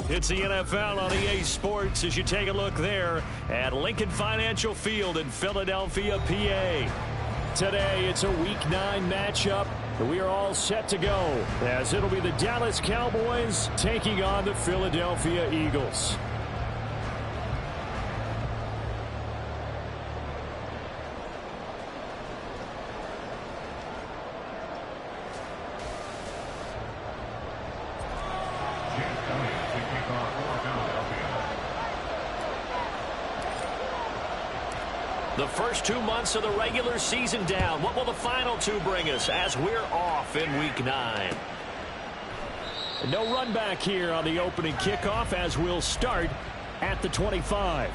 It's the NFL on EA Sports as you take a look there at Lincoln Financial Field in Philadelphia, PA. Today, it's a Week 9 matchup. We are all set to go as it'll be the Dallas Cowboys taking on the Philadelphia Eagles. The first 2 months of the regular season down. What will the final 2 bring us as we're off in Week 9? No run back here on the opening kickoff as we'll start at the 25.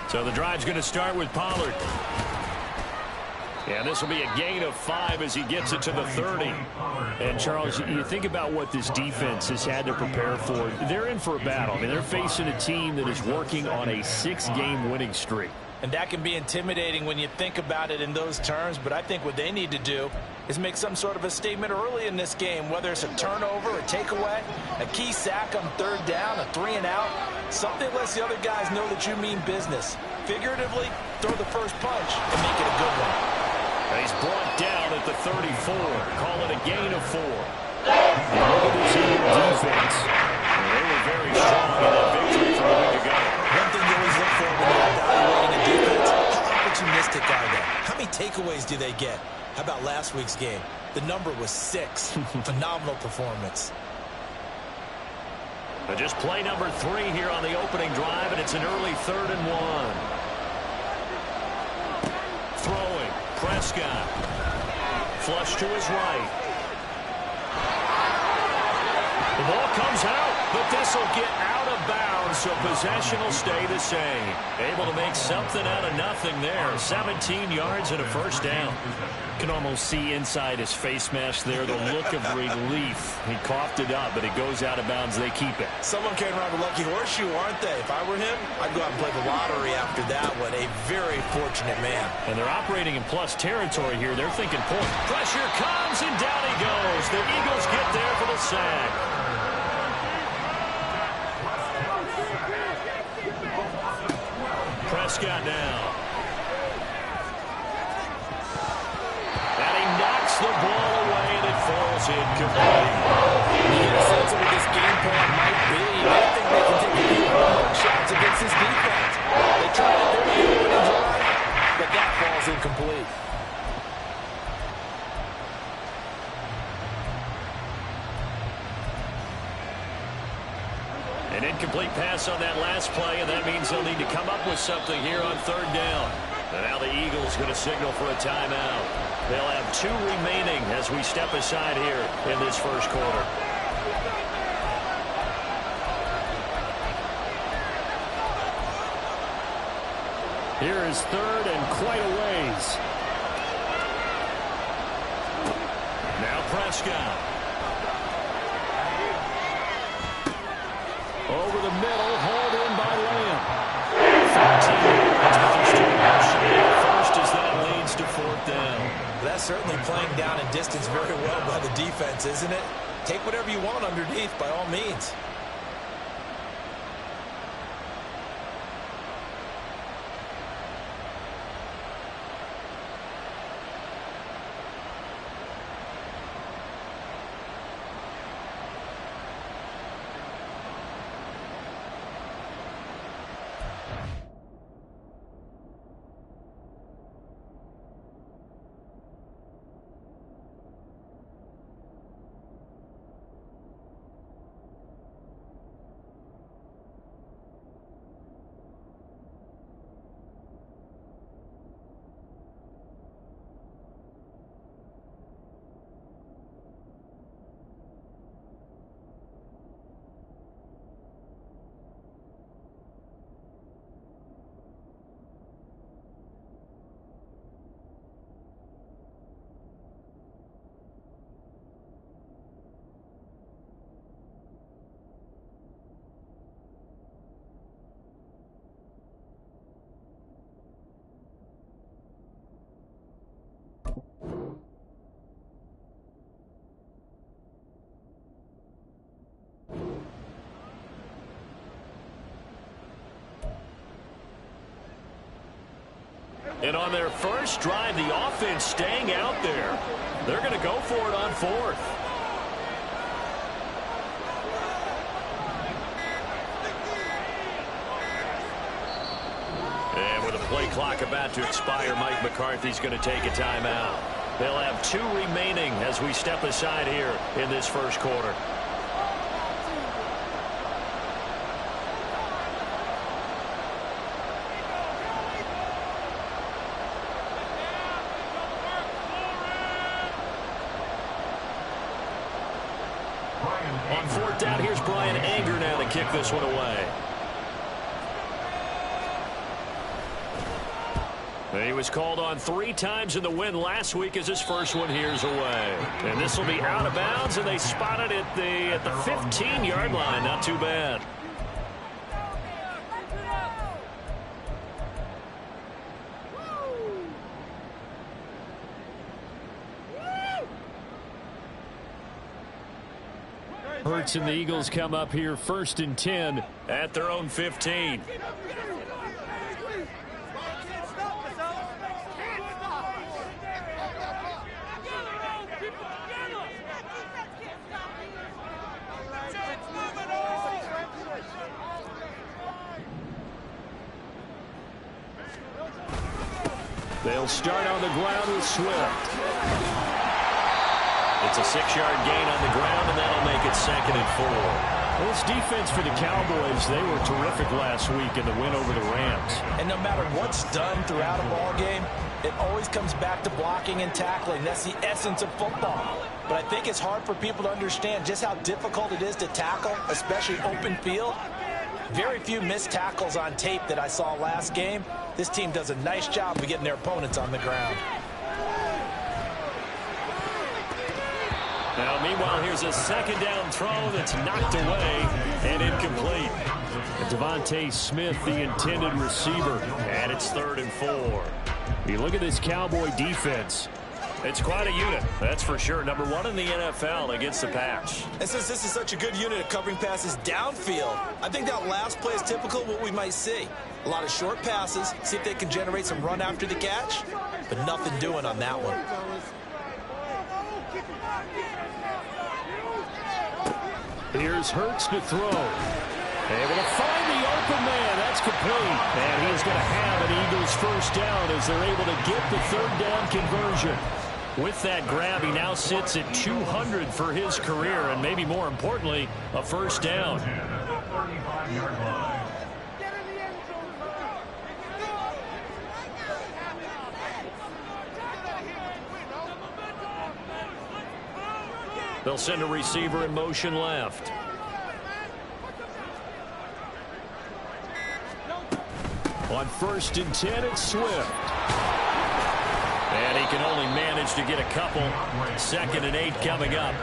So the drive's going to start with Pollard. And this will be a gain of 5 as he gets it to the 30. And, Charles, you think about what this defense has had to prepare for. They're in for a battle. I mean, they're facing a team that is working on a 6-game winning streak. And that can be intimidating when you think about it in those terms. But I think what they need to do is make some sort of a statement early in this game, whether it's a turnover, a takeaway, a key sack on 3rd down, a 3-and-out. Something that lets the other guys know that you mean business. Figuratively, throw the first punch and make it a good one. He's brought down at the 34. Call it a gain of 4. And look at this Eagle defense. They were very strong in that victory from a week ago. One thing you always look for when you're evaluating a defense, how opportunistic are they? How many takeaways do they get? How about last week's game? The number was 6. Phenomenal performance. But just play number 3 here on the opening drive, and it's an early 3rd and 1. Throwing, Prescott. Flush to his right. The ball comes out, but this will get out of bounds, so possession will stay the same. Able to make something out of nothing there. 17 yards and a first down. You can almost see inside his face mask there the look of relief. He coughed it up, but it goes out of bounds. They keep it. Someone carrying around a lucky horseshoe, aren't they? If I were him, I'd go out and play the lottery after that one. A very fortunate man. And they're operating in plus territory here. They're thinking point. Pressure comes, and down he goes. The Eagles get there for the sack. Prescott now. And he knocks the ball away, and it falls incomplete. You get a sense of what this game plan might be. I think they can take a few home shots against this defense. They tried it there in the opening drive, but that falls incomplete. An incomplete pass on that last play, and that means they'll need to come up with something here on 3rd down. And now the Eagles going to signal for a timeout. They'll have 2 remaining as we step aside here in this first quarter. Here is 3rd and quite a ways. Now Prescott. Over the middle, hauled in by Lamb. 15 yards with his 2 rushes. First as that leads to 4th down. That's certainly playing down in distance very well by the defense, isn't it? Take whatever you want underneath, by all means. And on their first drive, the offense staying out there. They're going to go for it on fourth. And with a play clock about to expire, Mike McCarthy's going to take a timeout. They'll have 2 remaining as we step aside here in this first quarter. On fourth down, here's Brian Anger now to kick this one away. He was called on 3 times in the win last week as his first one here's away. And this will be out of bounds, and they spot it at the 15-yard line. Not too bad. Hurts and the Eagles come up here 1st and 10 at their own 15. They'll start on the ground with Swift. It's a 6-yard gain on the ground, and that'll make it 2nd and 4. Well, this defense for the Cowboys, they were terrific last week in the win over the Rams. And no matter what's done throughout a ball game, it always comes back to blocking and tackling. That's the essence of football. But I think it's hard for people to understand just how difficult it is to tackle, especially open field. Very few missed tackles on tape that I saw last game. This team does a nice job of getting their opponents on the ground. Now, meanwhile, here's a 2nd down throw that's knocked away and incomplete. Devontae Smith, the intended receiver, and it's 3rd and 4. You look at this Cowboy defense. It's quite a unit, that's for sure. Number 1 in the NFL against the pass. And since this is such a good unit at covering passes downfield, I think that last play is typical of what we might see. A lot of short passes, see if they can generate some run after the catch, but nothing doing on that one. Here's Hurts to throw. Able to find the open man. That's complete. And he's going to have an Eagles first down as they're able to get the 3rd down conversion. With that grab, he now sits at 200 for his career, and maybe more importantly, a first down. They'll send a receiver in motion left. On 1st and 10, it's Swift. And he can only manage to get a couple. 2nd and 8 coming up.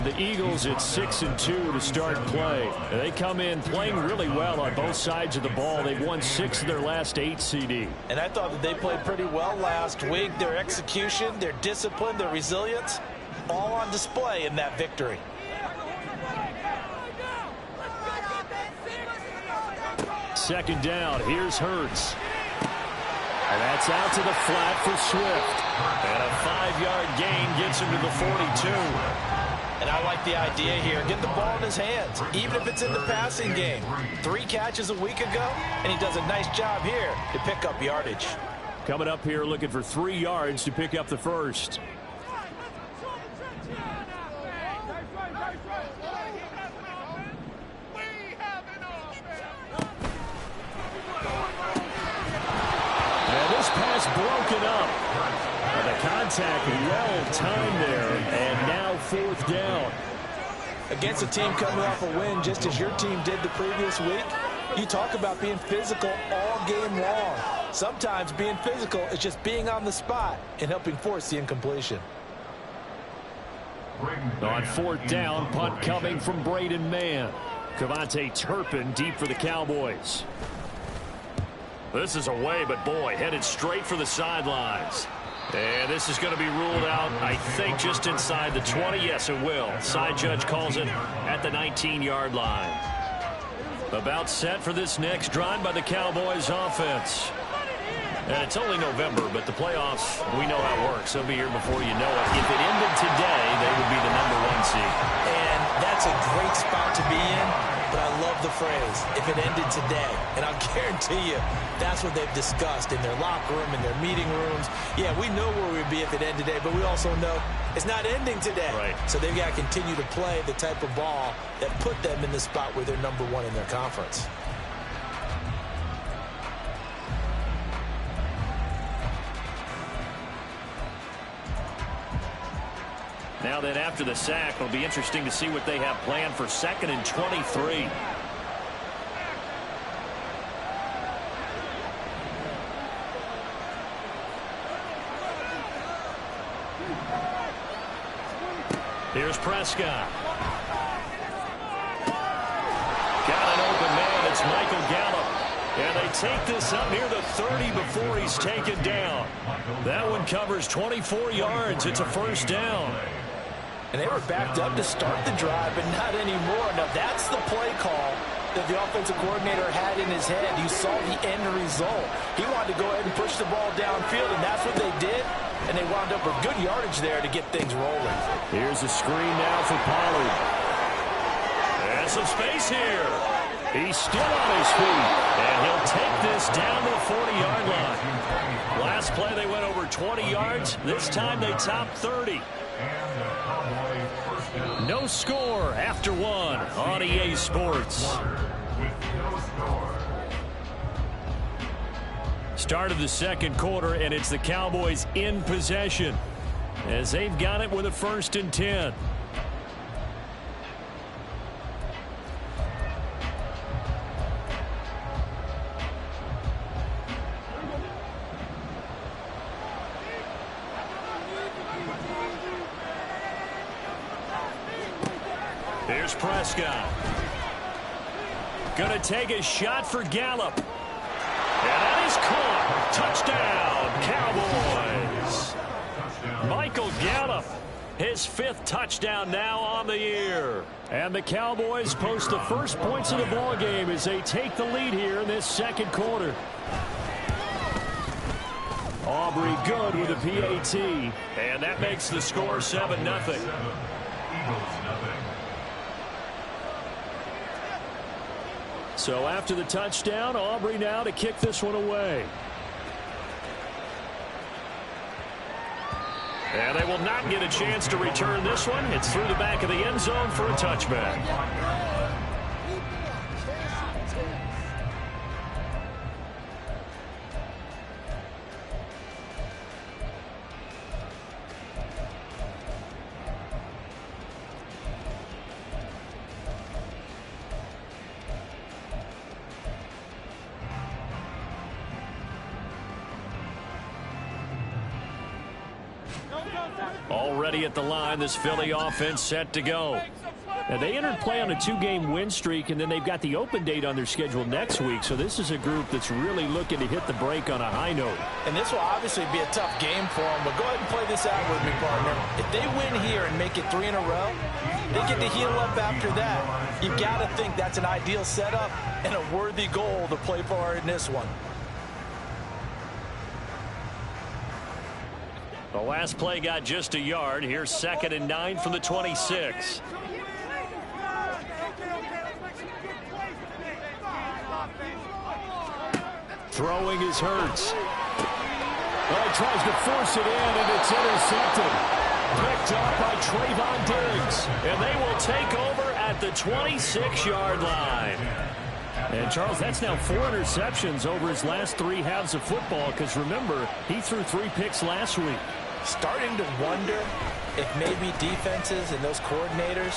The Eagles at 6 and 2 to start play. They come in playing really well on both sides of the ball. They've won 6 of their last 8 CD. And I thought that they played pretty well last week. Their execution, their discipline, their resilience, all on display in that victory. Second down, here's Hurts. And that's out to the flat for Swift. And a 5-yard gain gets him to the 42. And I like the idea here. Get the ball in his hands, even if it's in the passing game. 3 catches a week ago, and he does a nice job here to pick up yardage. Coming up here looking for 3 yards to pick up the first. Pass broken up. The contact well timed there, and now 4th down. Against a team coming off a win just as your team did the previous week, you talk about being physical all game long. Sometimes being physical is just being on the spot and helping force the incompletion. On 4th down, punt coming from Braden Mann. Cavante Turpin deep for the Cowboys. This is away, but boy, headed straight for the sidelines. And this is going to be ruled out, I think, just inside the 20. Yes, it will. Side judge calls it at the 19-yard line. About set for this next drive by the Cowboys offense. And it's only November, but the playoffs, we know how it works. They'll be here before you know it. If it ended today, they would be the #1 seed. And that's a great spot to be in, but I love the phrase, if it ended today. And I'll guarantee you, that's what they've discussed in their locker room, in their meeting rooms. Yeah, we know where we'd be if it ended today, but we also know it's not ending today. Right. So they've got to continue to play the type of ball that put them in the spot where they're #1 in their conference. Now then, after the sack, it'll be interesting to see what they have planned for 2nd and 23. Here's Prescott. Got an open man. It's Michael Gallup. And they take this up near the 30 before he's taken down. That one covers 24 yards. It's a 1st down. And they were backed up to start the drive, but not anymore. Now, that's the play call that the offensive coordinator had in his head. You saw the end result. He wanted to go ahead and push the ball downfield, and that's what they did. And they wound up with good yardage there to get things rolling. Here's a screen now for Pollard. And some space here. He's still on his feet, and he'll take this down to the 40-yard line. Last play, they went over 20 yards. This time, they topped 30. No score after 1 on EA Sports. Start of the 2nd quarter, and it's the Cowboys in possession as they've got it with a 1st and 10. Here's Prescott. Gonna take a shot for Gallup. And that is caught. Touchdown, Cowboys. Michael Gallup, his 5th touchdown now on the year. And the Cowboys post the first points of the ball game as they take the lead here in this 2nd quarter. Aubrey good with a PAT. And that makes the score 7-0. So after the touchdown, Aubrey now to kick this one away. And they will not get a chance to return this one. It's through the back of the end zone for a touchback. Already at the line, this Philly offense set to go. Now, they entered play on a 2-game win streak, and then they've got the open date on their schedule next week. So this is a group that's really looking to hit the break on a high note. And this will obviously be a tough game for them, but go ahead and play this out with me, partner. If they win here and make it 3 in a row, they get to heal up after that. You've got to think that's an ideal setup and a worthy goal to play for in this one. The last play got just a yard. Here's 2nd and 9 from the 26. Throwing is Hurts. Well, he tries to force it in, and it's intercepted. Picked up by Trayvon Diggs. And they will take over at the 26-yard line. And, Charles, that's now 4 interceptions over his last 3 halves of football, because, remember, he threw 3 picks last week. Starting to wonder if maybe defenses and those coordinators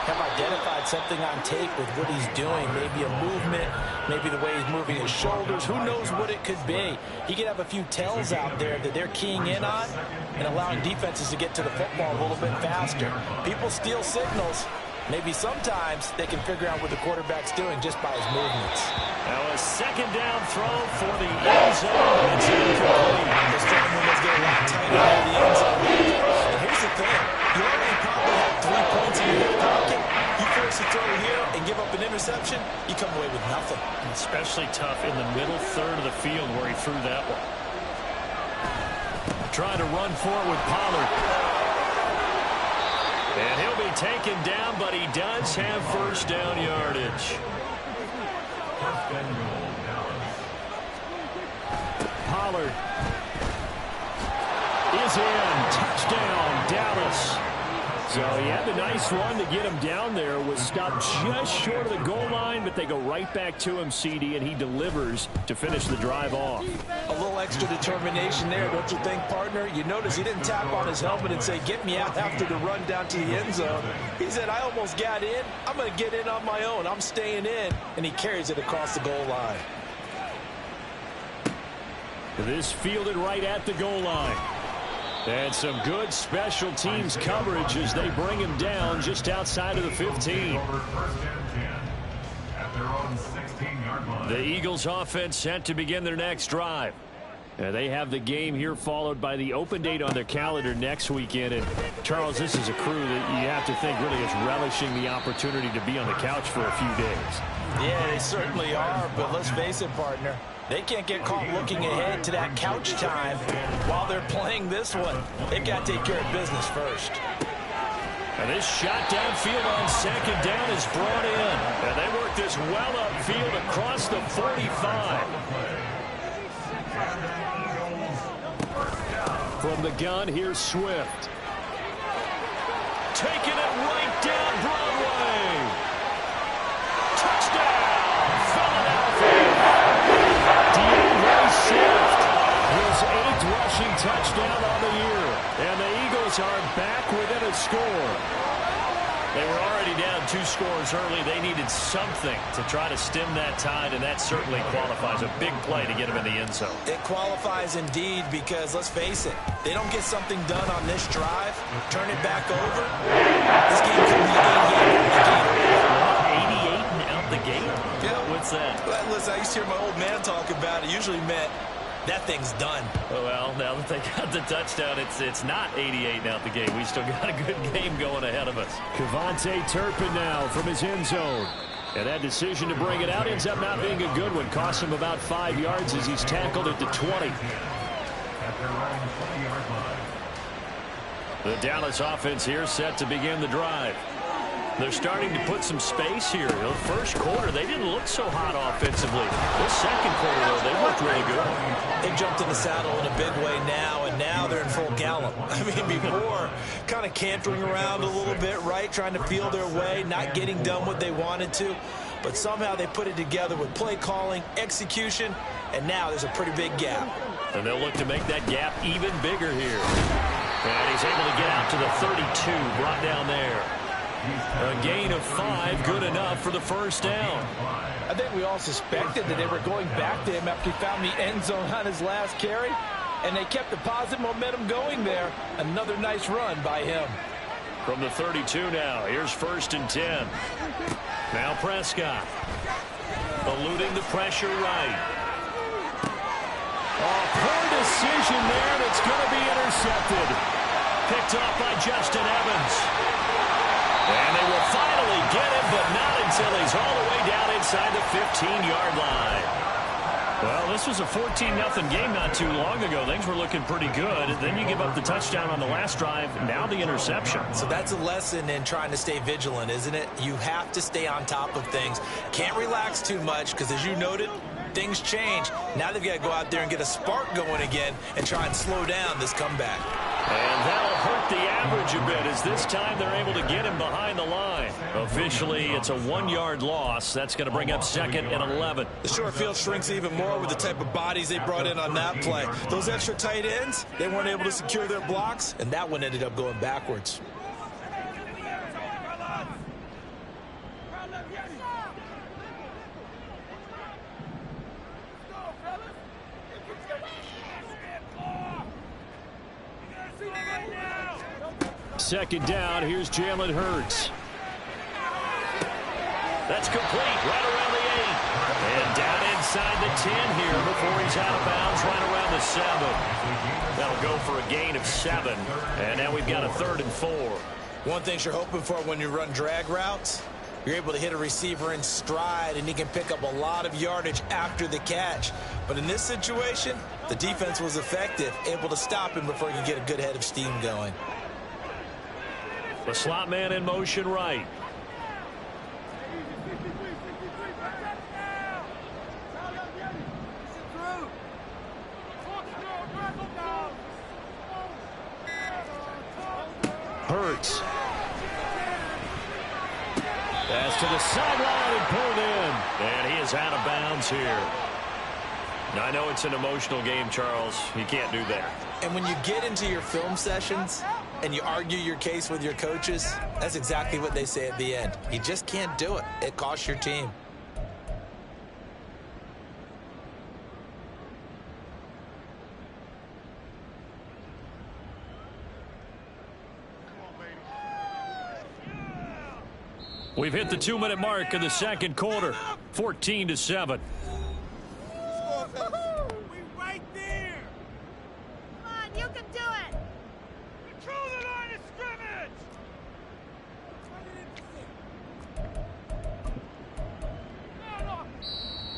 have identified something on tape with what he's doing. Maybe a movement, maybe the way he's moving his shoulders. Who knows what it could be? He could have a few tells out there that they're keying in on and allowing defenses to get to the football a little bit faster. People steal signals. Maybe sometimes they can figure out what the quarterback's doing just by his movements. Now a 2nd down throw for the end zone. It's incomplete. This time when they get a lot tighter near the end zone. And here's the thing. You already probably have 3 points in your hip pocket. You force a throw here and give up an interception, you come away with nothing. Especially tough in the middle third of the field where he threw that one. Trying to run for it with Pollard. And he'll be taken down, but he does have first down yardage. Pollard is in. Touchdown, Dallas. So he had the nice run to get him down there. Was stopped just short of the goal line, but they go right back to him, CD, and he delivers to finish the drive off. A little extra determination there, don't you think, partner? You notice he didn't tap on his helmet and say, get me out after the run down to the end zone. He said, I almost got in. I'm going to get in on my own. I'm staying in. And he carries it across the goal line. This fielded right at the goal line. And some good special teams coverage as they bring him down just outside of the 15. The Eagles offense set to begin their next drive. They have the game here followed by the open date on their calendar next weekend. And Charles, this is a crew that you have to think really is relishing the opportunity to be on the couch for a few days. Yeah, they certainly are, but let's face it, partner. They can't get caught looking ahead to that couch time while they're playing this one. They got to take care of business first. And this shot downfield on second down is brought in. And they work this well upfield across the 45. From the gun, here's Swift. Taking it right down Broadway. Touchdown, Philadelphia. Swift, his 8th rushing touchdown on the year. And the Eagles are back within a score. They were already down 2 scores early. They needed something to try to stem that tide, and that certainly qualifies. A big play to get them in the end zone. It qualifies indeed because, let's face it, they don't get something done on this drive, turn it back over. This game could be 88 and out the gate? Yeah. What's that? Well, listen, I used to hear my old man talk about it. Usually meant that thing's done. Well, now that they got the touchdown, it's not 88 out the gate. We still got a good game going ahead of us. Kevontae Turpin now from his end zone. And that decision to bring it out ends up not being a good one. Costs him about 5 yards as he's tackled at the 20. The Dallas offense here set to begin the drive. They're starting to put some space here. The first quarter, they didn't look so hot offensively. This second quarter, though, they looked really good. They jumped in the saddle in a big way now, and now they're in full gallop. I mean, before, kind of cantering around a little bit, right, trying to feel their way, not getting done what they wanted to. But somehow they put it together with play calling, execution, and now there's a pretty big gap. And they'll look to make that gap even bigger here. And he's able to get out to the 32, brought down there. A gain of 5, good enough for the first down. I think we all suspected that they were going back to him after he found the end zone on his last carry, and they kept the positive momentum going there. Another nice run by him. From the 32 now, here's 1st and 10. Now Prescott, eluding the pressure right. Oh, poor decision there, and it's going to be intercepted. Picked off by Justin Evans. And they will finally get him, but not until he's all the way down inside the 15-yard line. Well, this was a 14-0 game not too long ago. Things were looking pretty good. Then you give up the touchdown on the last drive. Now the interception. So that's a lesson in trying to stay vigilant, isn't it? You have to stay on top of things. Can't relax too much because, as you noted, things change. Now they've got to go out there and get a spark going again and try and slow down this comeback. And that'll hurt the average a bit as this time they're able to get him behind the line. Officially, it's a 1-yard loss. That's going to bring up 2nd and 11. The short field shrinks even more with the type of bodies they brought in on that play. Those extra tight ends, they weren't able to secure their blocks, and that one ended up going backwards. Second down, here's Jalen Hurts. That's complete, right around the 8. And down inside the 10 here before he's out of bounds, right around the 7. That'll go for a gain of 7. And now we've got a 3rd and 4. One thing you're hoping for when you run drag routes, You're able to hit a receiver in stride, and he can pick up a lot of yardage after the catch. But in this situation, the defense was effective, able to stop him before he could get a good head of steam going. The slot man in motion right. Hurts. Pass to the sideline and pulled in. And he is out of bounds here. Now, I know it's an emotional game, Charles. You can't do that. And when you get into your film sessions and you argue your case with your coaches, that's exactly what they say at the end. You just can't do it. It costs your team. We've hit the 2-minute mark of the second quarter. 14-7. We right there. Come on, you can do it. Control the line of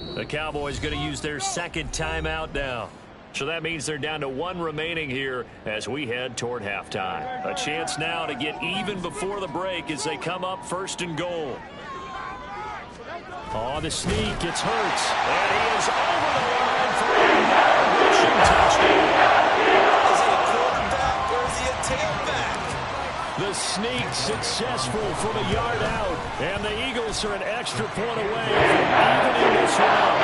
scrimmage. The Cowboys going to use their second timeout now. So that means they're down to 1 remaining here as we head toward halftime. A chance now to get even before the break as they come up 1st and goal. Oh, the sneak gets Hurts. And he is over the line for a rushing touchdown. Is he a quarterback or is he a tailback? The sneak successful from a yard out. And the Eagles are an extra point away from evening this one up.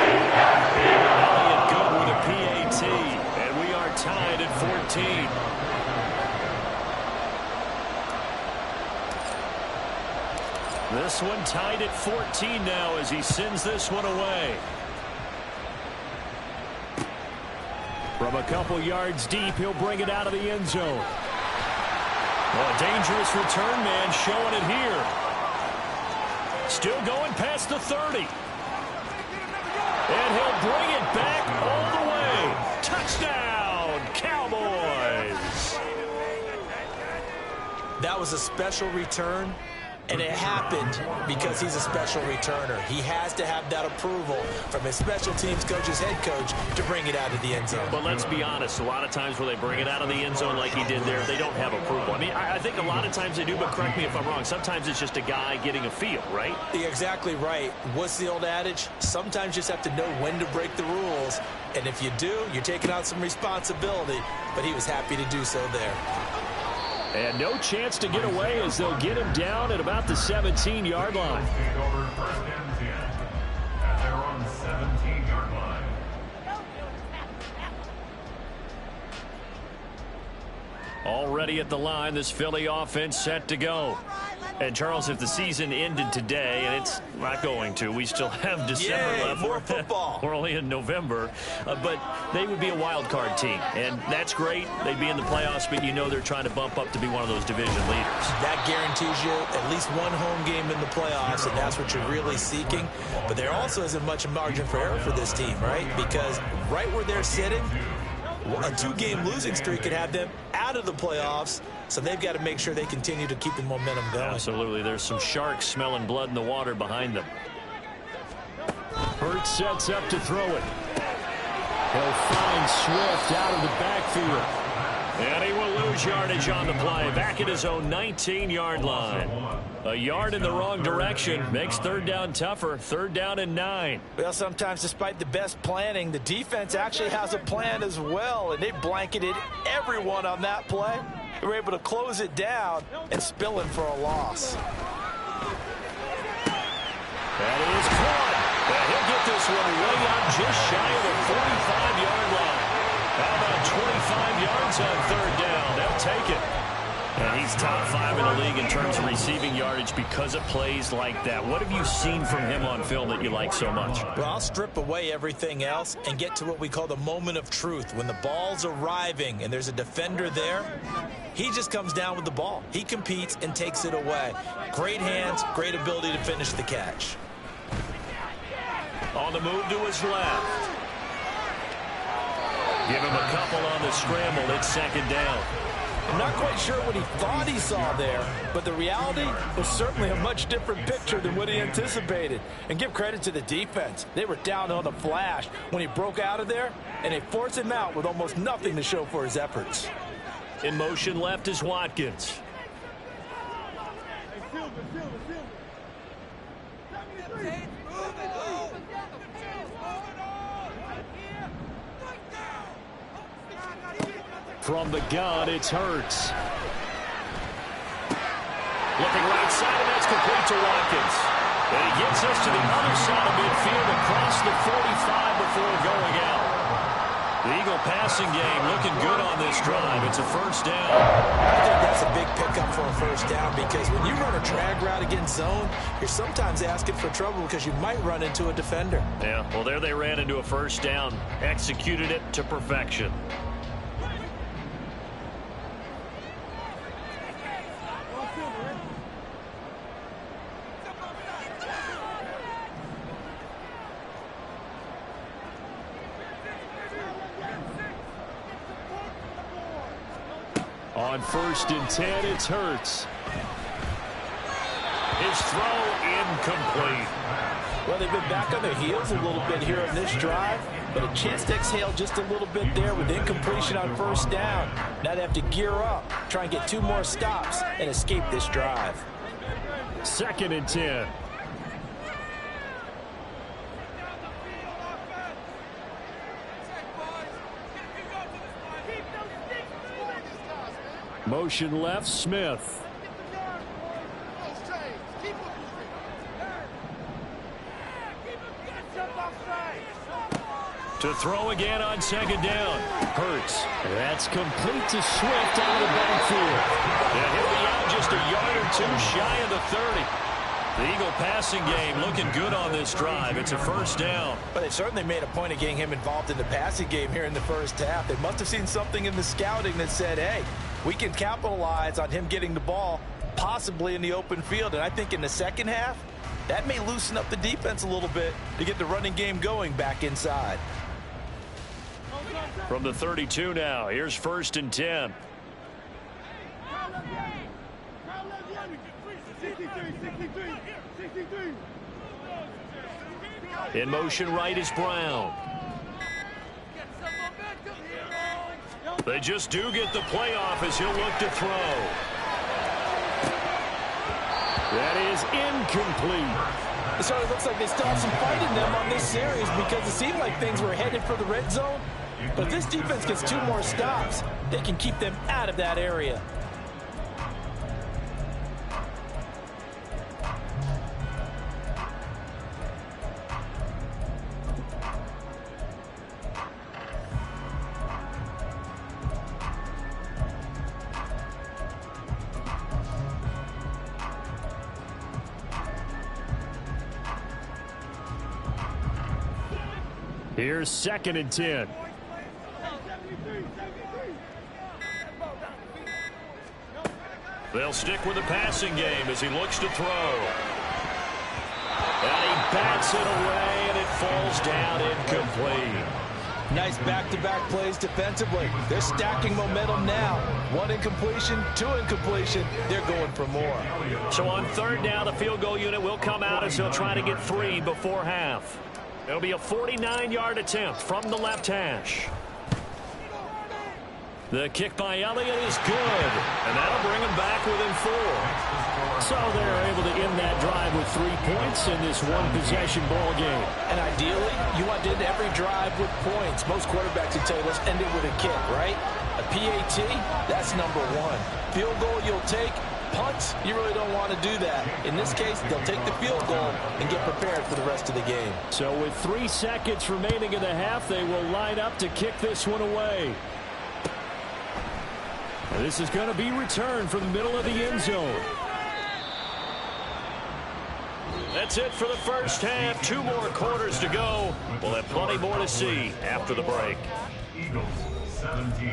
Elliott good with a PAT. And we are tied at 14. This one tied at 14 now as he sends this one away. From a couple yards deep, he'll bring it out of the end zone. Well, a dangerous return man showing it here. Still going past the 30. And he'll bring it back all the way. Touchdown, Cowboys. That was a special return, and it happened because he's a special returner. He has to have that approval from his special teams coach's head coach to bring it out of the end zone. But let's be honest, a lot of times when they bring it out of the end zone like he did there, they don't have approval. I mean, I think a lot of times they do, but correct me if I'm wrong. Sometimes it's just a guy getting a feel, right? You're exactly right. What's the old adage? Sometimes you just have to know when to break the rules. And if you do, you're taking out some responsibility. But he was happy to do so there. And no chance to get away as they'll get him down at about the 17-yard line. Already at the line, this Philly offense set to go. And, Charles, if the season ended today, and it's not going to, we still have December left. More football. We're only in November. But they would be a wild card team. And that's great. They'd be in the playoffs, but you know they're trying to bump up to be one of those division leaders. That guarantees you at least one home game in the playoffs, and that's what you're really seeking. But there also isn't much margin for error for this team, right? Because right where they're sitting, a 2-game losing streak could have them out of the playoffs, so they've got to make sure they continue to keep the momentum going. Absolutely. There's some sharks smelling blood in the water behind them. Hurts sets up to throw it. He'll find Swift out of the backfield. And he will lose yardage on the play. Back at his own 19-yard line. A yard in the wrong direction makes third down tougher. 3rd down and 9. Well, sometimes despite the best planning, the defense actually has a plan as well, and they blanketed everyone on that play. They were able to close it down and spill him for a loss. That is caught. And he'll get this one way up just shy of the 45-yard line. How about 25 yards on 3rd down? They'll take it. And he's top 5 in the league in terms of receiving yardage because of plays like that. What have you seen from him on film that you like so much? Well, I'll strip away everything else and get to what we call the moment of truth. When the ball's arriving and there's a defender there, he just comes down with the ball. He competes and takes it away. Great hands, great ability to finish the catch. On the move to his left. Give him a couple on the scramble. It's second down. I'm not quite sure what he thought he saw there, but the reality was certainly a much different picture than what he anticipated. And give credit to the defense. They were down on the flash when he broke out of there, and they forced him out with almost nothing to show for his efforts. In motion left is Watkins. From the gun, it's Hurts. Looking right side, and that's complete to Watkins. And he gets us to the other side of midfield across the 45 before going out. The Eagle passing game looking good on this drive. It's a first down. I think that's a big pickup for a first down because when you run a drag route against zone, you're sometimes asking for trouble because you might run into a defender. Yeah, well, there they ran into a first down. Executed it to perfection. On 1st and 10, it's Hurts. His throw incomplete. Well, they've been back on their heels a little bit here on this drive, but a chance to exhale just a little bit there with incompletion on first down. Now they have to gear up, try and get 2 more stops, and escape this drive. 2nd and 10. Motion left, Smith. To throw again on 2nd down. Hurts. That's complete to Swift out of the backfield. Yeah, he'll be out just a yard or 2 shy of the 30. The Eagle passing game looking good on this drive. It's a first down. But they certainly made a point of getting him involved in the passing game here in the first half. They must have seen something in the scouting that said, hey, we can capitalize on him getting the ball possibly in the open field. And I think in the second half, that may loosen up the defense a little bit to get the running game going back inside. From the 32 now, here's 1st and 10. In motion right is Brown. They just do get the playoff as he'll look to throw. That is incomplete. It sort of looks like they still have some fight in them on this series because it seemed like things were headed for the red zone. But if this defense gets 2 more stops, they can keep them out of that area. Here's 2nd and 10. They'll stick with the passing game as he looks to throw. And he bats it away, and it falls down incomplete. Nice back-to-back plays defensively. They're stacking momentum now. 1 incompletion, 2 incompletion. They're going for more. So on 3rd down, the field goal unit will come out as they'll try to get 3 before half. It'll be a 49-yard attempt from the left hash. The kick by Elliott is good, and that'll bring them back within 4. So they're able to end that drive with 3 points in this one-possession ball game. And ideally, you want to end every drive with points. Most quarterbacks would tell you, let's end it with a kick, right? A PAT, that's number 1. Field goal you'll take. Punts, you really don't want to do that. In this case, they'll take the field goal and get prepared for the rest of the game. So with 3 seconds remaining in the half, they will line up to kick this one away. This is going to be returned from the middle of the end zone. That's it for the first half. 2 more quarters to go. We'll have plenty more to see after the break. Eagles 17.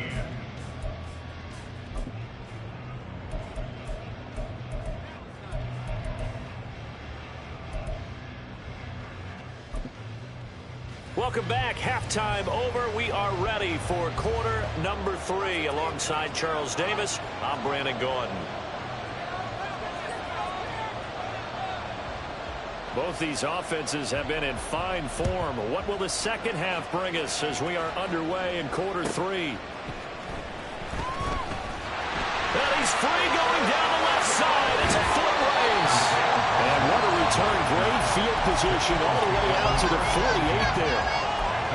Welcome Welcome back. Halftime over. We are ready for quarter number 3. Alongside Charles Davis, I'm Brandon Gordon. Both these offenses have been in fine form. What will the second half bring us as we are underway in quarter 3? And he's free going down the left side. It's a foot race. And what a return. Great field position all the way out to the 48 there.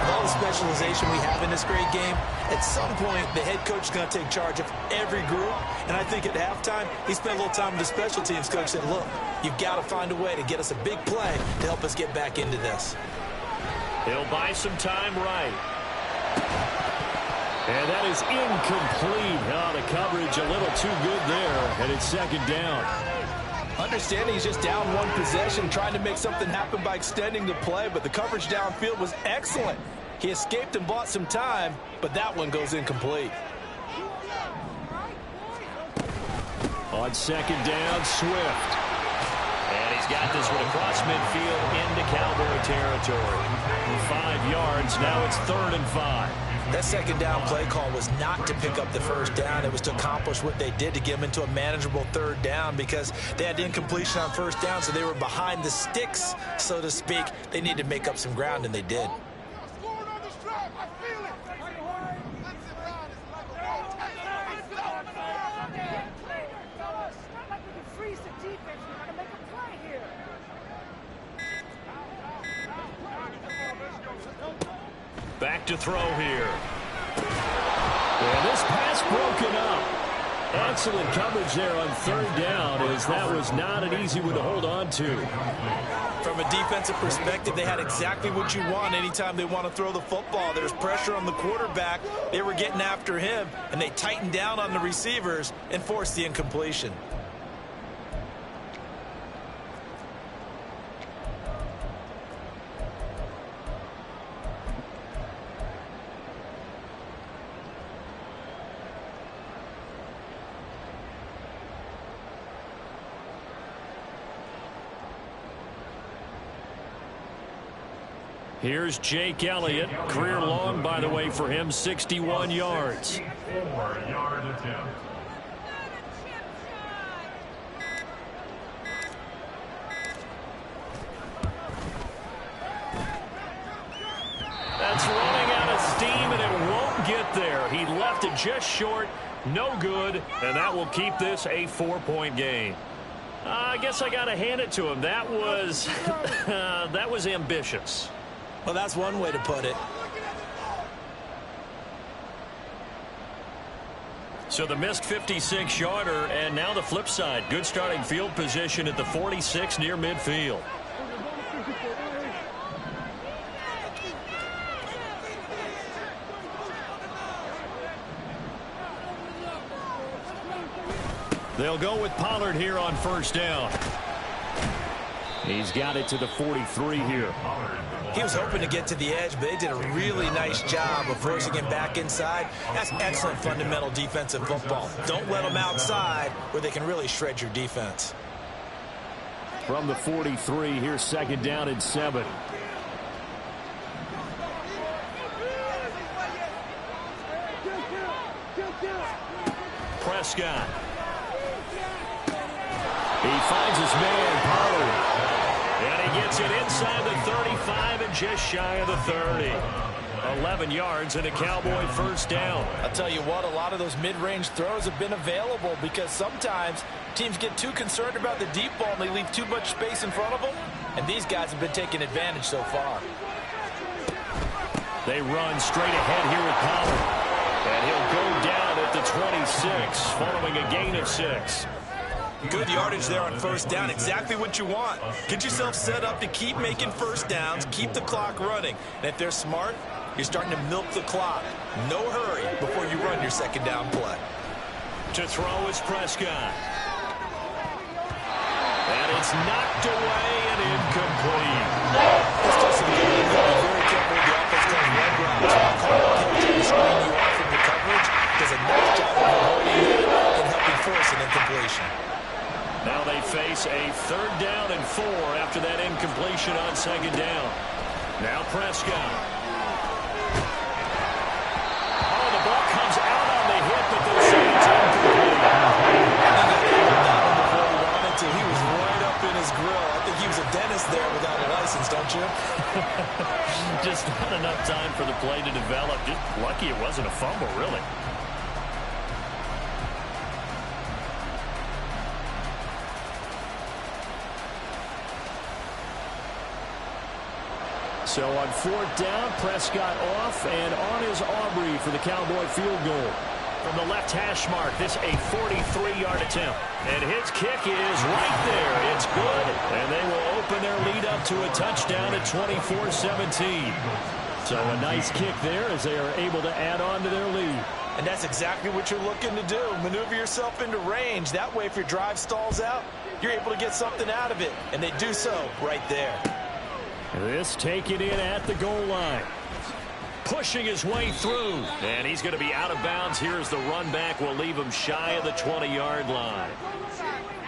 All the specialization we have in this great game, at some point, the head coach is going to take charge of every group. And I think at halftime, he spent a little time with the special teams coach and said, look, you've got to find a way to get us a big play to help us get back into this. He'll buy some time right. And that is incomplete. Oh, the coverage a little too good there, and it's second down. Understanding he's just down one possession, trying to make something happen by extending the play, but the coverage downfield was excellent. He escaped and bought some time, but that one goes incomplete. On second down, Swift. And he's got this one across midfield into Cowboy territory. 5 yards, now it's 3rd and 5. That second down play call was not to pick up the first down. It was to accomplish what they did to get them into a manageable 3rd down because they had incompletion on first down, so they were behind the sticks, so to speak. They needed to make up some ground, and they did. Back to throw here. And this pass broken up. Excellent coverage there on 3rd down, as that was not an easy one to hold on to. From a defensive perspective, they had exactly what you want anytime they want to throw the football. There's pressure on the quarterback. They were getting after him, and they tightened down on the receivers and forced the incompletion. Here's Jake Elliott. Career long, by the way, for him, 61 yards. 4-yard attempt. That's running out of steam, and it won't get there. He left it just short, no good, and that will keep this a 4-point game. I guess I got to hand it to him. That was, that was ambitious. Well, that's one way to put it. So the missed 56-yarder, and now the flip side. Good starting field position at the 46 near midfield. They'll go with Pollard here on first down. He's got it to the 43 here. He was hoping to get to the edge, but they did a really nice job of forcing him back inside. That's excellent fundamental defensive football. Don't let them outside where they can really shred your defense. From the 43, here's second down and 7. Prescott. He finds his man, Pollard. And he gets it inside the 35 and just shy of the 30. 11 yards and a Cowboy first down. I'll tell you what, a lot of those mid-range throws have been available because sometimes teams get too concerned about the deep ball and they leave too much space in front of them. And these guys have been taking advantage so far. They run straight ahead here with Pollard. And he'll go down at the 26 following a gain of 6. Good yardage there on first down. Exactly what you want. Get yourself set up to keep making first downs, keep the clock running. And if they're smart, you're starting to milk the clock. No hurry before you run your second down play. To throw is Prescott. And it's knocked away and incomplete. It's just some good. You've got to be very careful with the offense calling red routes. I'll call it to screen you off from the coverage. Does a nice job of holding you and helping force an incompletion. Now they face a third down and 4 after that incompletion on second down. Now Prescott. for the play to develop. Just lucky it wasn't a fumble, really. So on 4th down, Prescott off and on is Aubrey for the Cowboy field goal. From the left hash mark, this a 43-yard attempt. And his kick is right there. It's good. And they will open their lead up to a touchdown at 24-17. So a nice kick there as they are able to add on to their lead. And that's exactly what you're looking to do. Maneuver yourself into range. That way, if your drive stalls out, you're able to get something out of it. And they do so right there. This taken in at the goal line. Pushing his way through. And he's going to be out of bounds here as the run back will leave him shy of the 20-yard line.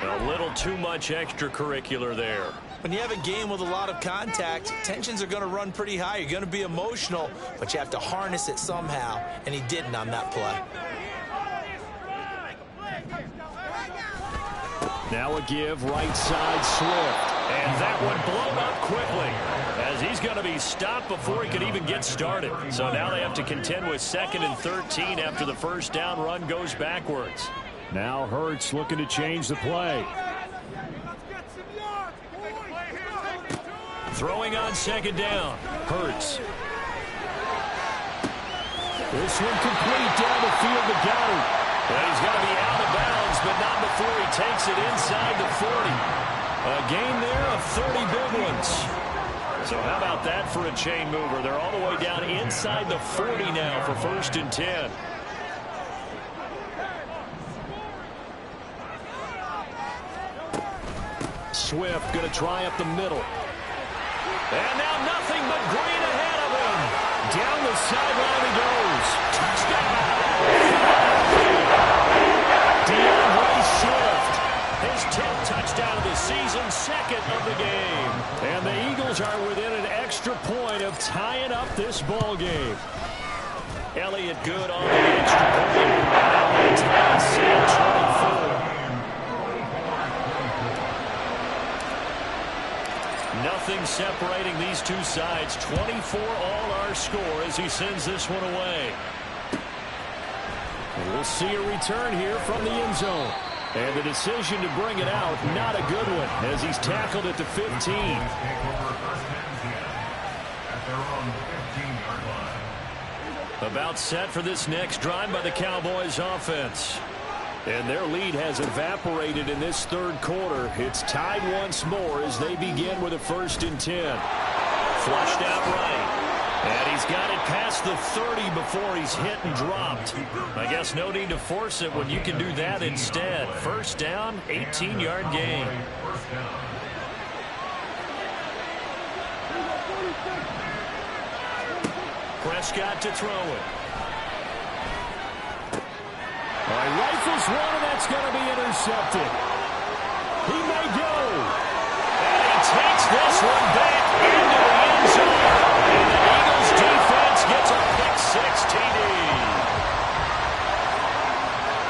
A little too much extracurricular there. When you have a game with a lot of contact, tensions are going to run pretty high. You're going to be emotional, but you have to harness it somehow, and he didn't on that play. Now a give, right side Swift. And that one blown up quickly as he's going to be stopped before he can even get started. So now they have to contend with 2nd and 13 after the first down run goes backwards. Now Hurts looking to change the play. Throwing on 2nd down. Hurts. This one complete down the field to Goddard. And he's going to be out of bounds, but not before he takes it inside the 40. A gain there of 30 big ones. So how about that for a chain mover? They're all the way down inside the 40 now for 1st and 10. Swift going to try up the middle. And now nothing but green ahead of him. Down the sideline he goes. Touchdown! DeAndre Swift. His 10th touchdown of the season, 2nd of the game. And the Eagles are within an extra point of tying up this ball game. Elliott good on the extra point. Now they tie 24. Nothing separating these two sides. 24 all our score as he sends this one away. And we'll see a return here from the end zone. And the decision to bring it out, not a good one, as he's tackled at the 15. About set for this next drive by the Cowboys offense. And their lead has evaporated in this 3rd quarter. It's tied once more as they begin with a 1st and 10. Flushed out right. And he's got it past the 30 before he's hit and dropped. I guess no need to force it when you can do that instead. 1st down, 18-yard gain. Prescott to throw it. Rifles one, and that's going to be intercepted. He may go. And he takes this one back into the end zone. And the Eagles defense gets a pick-6 TD.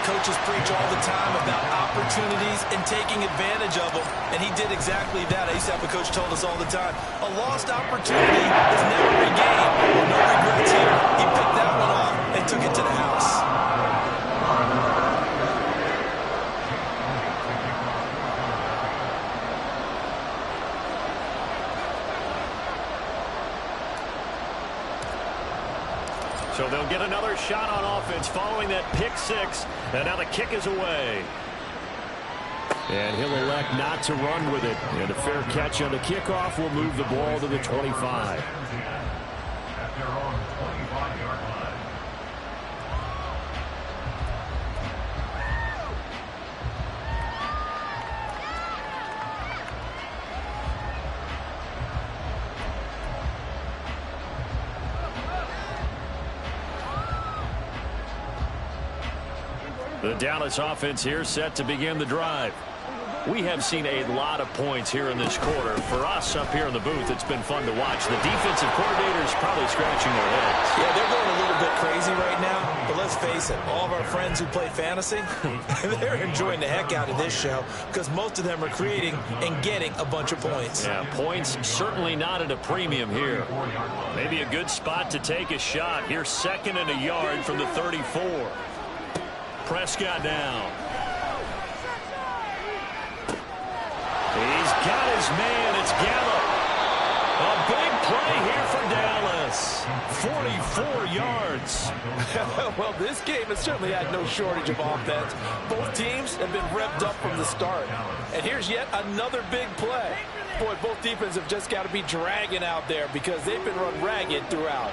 Coaches preach all the time about opportunities and taking advantage of them, and he did exactly that. I used to have a coach told us all the time, a lost opportunity is never regained. Well, no regrets here. He picked that one off and took it to the house. So they'll get another shot on offense following that pick-6. And now the kick is away. And he'll elect not to run with it. And a fair catch on the kickoff will move the ball to the 25. The Dallas offense here set to begin the drive. We have seen a lot of points here in this quarter. For us up here in the booth, it's been fun to watch. The defensive coordinators probably scratching their heads. Yeah, they're going a little bit crazy right now. But let's face it, all of our friends who play fantasy, they're enjoying the heck out of this show because most of them are creating and getting a bunch of points. Yeah, points certainly not at a premium here. Maybe a good spot to take a shot. Here's 2nd and a yard from the 34. Prescott now. He's got his man. It's Gallup. A big play here for Dallas. 44 yards. Well, this game has certainly had no shortage of offense. Both teams have been revved up from the start. And here's yet another big play. Boy, both defenses have just got to be dragging out there because they've been run ragged throughout.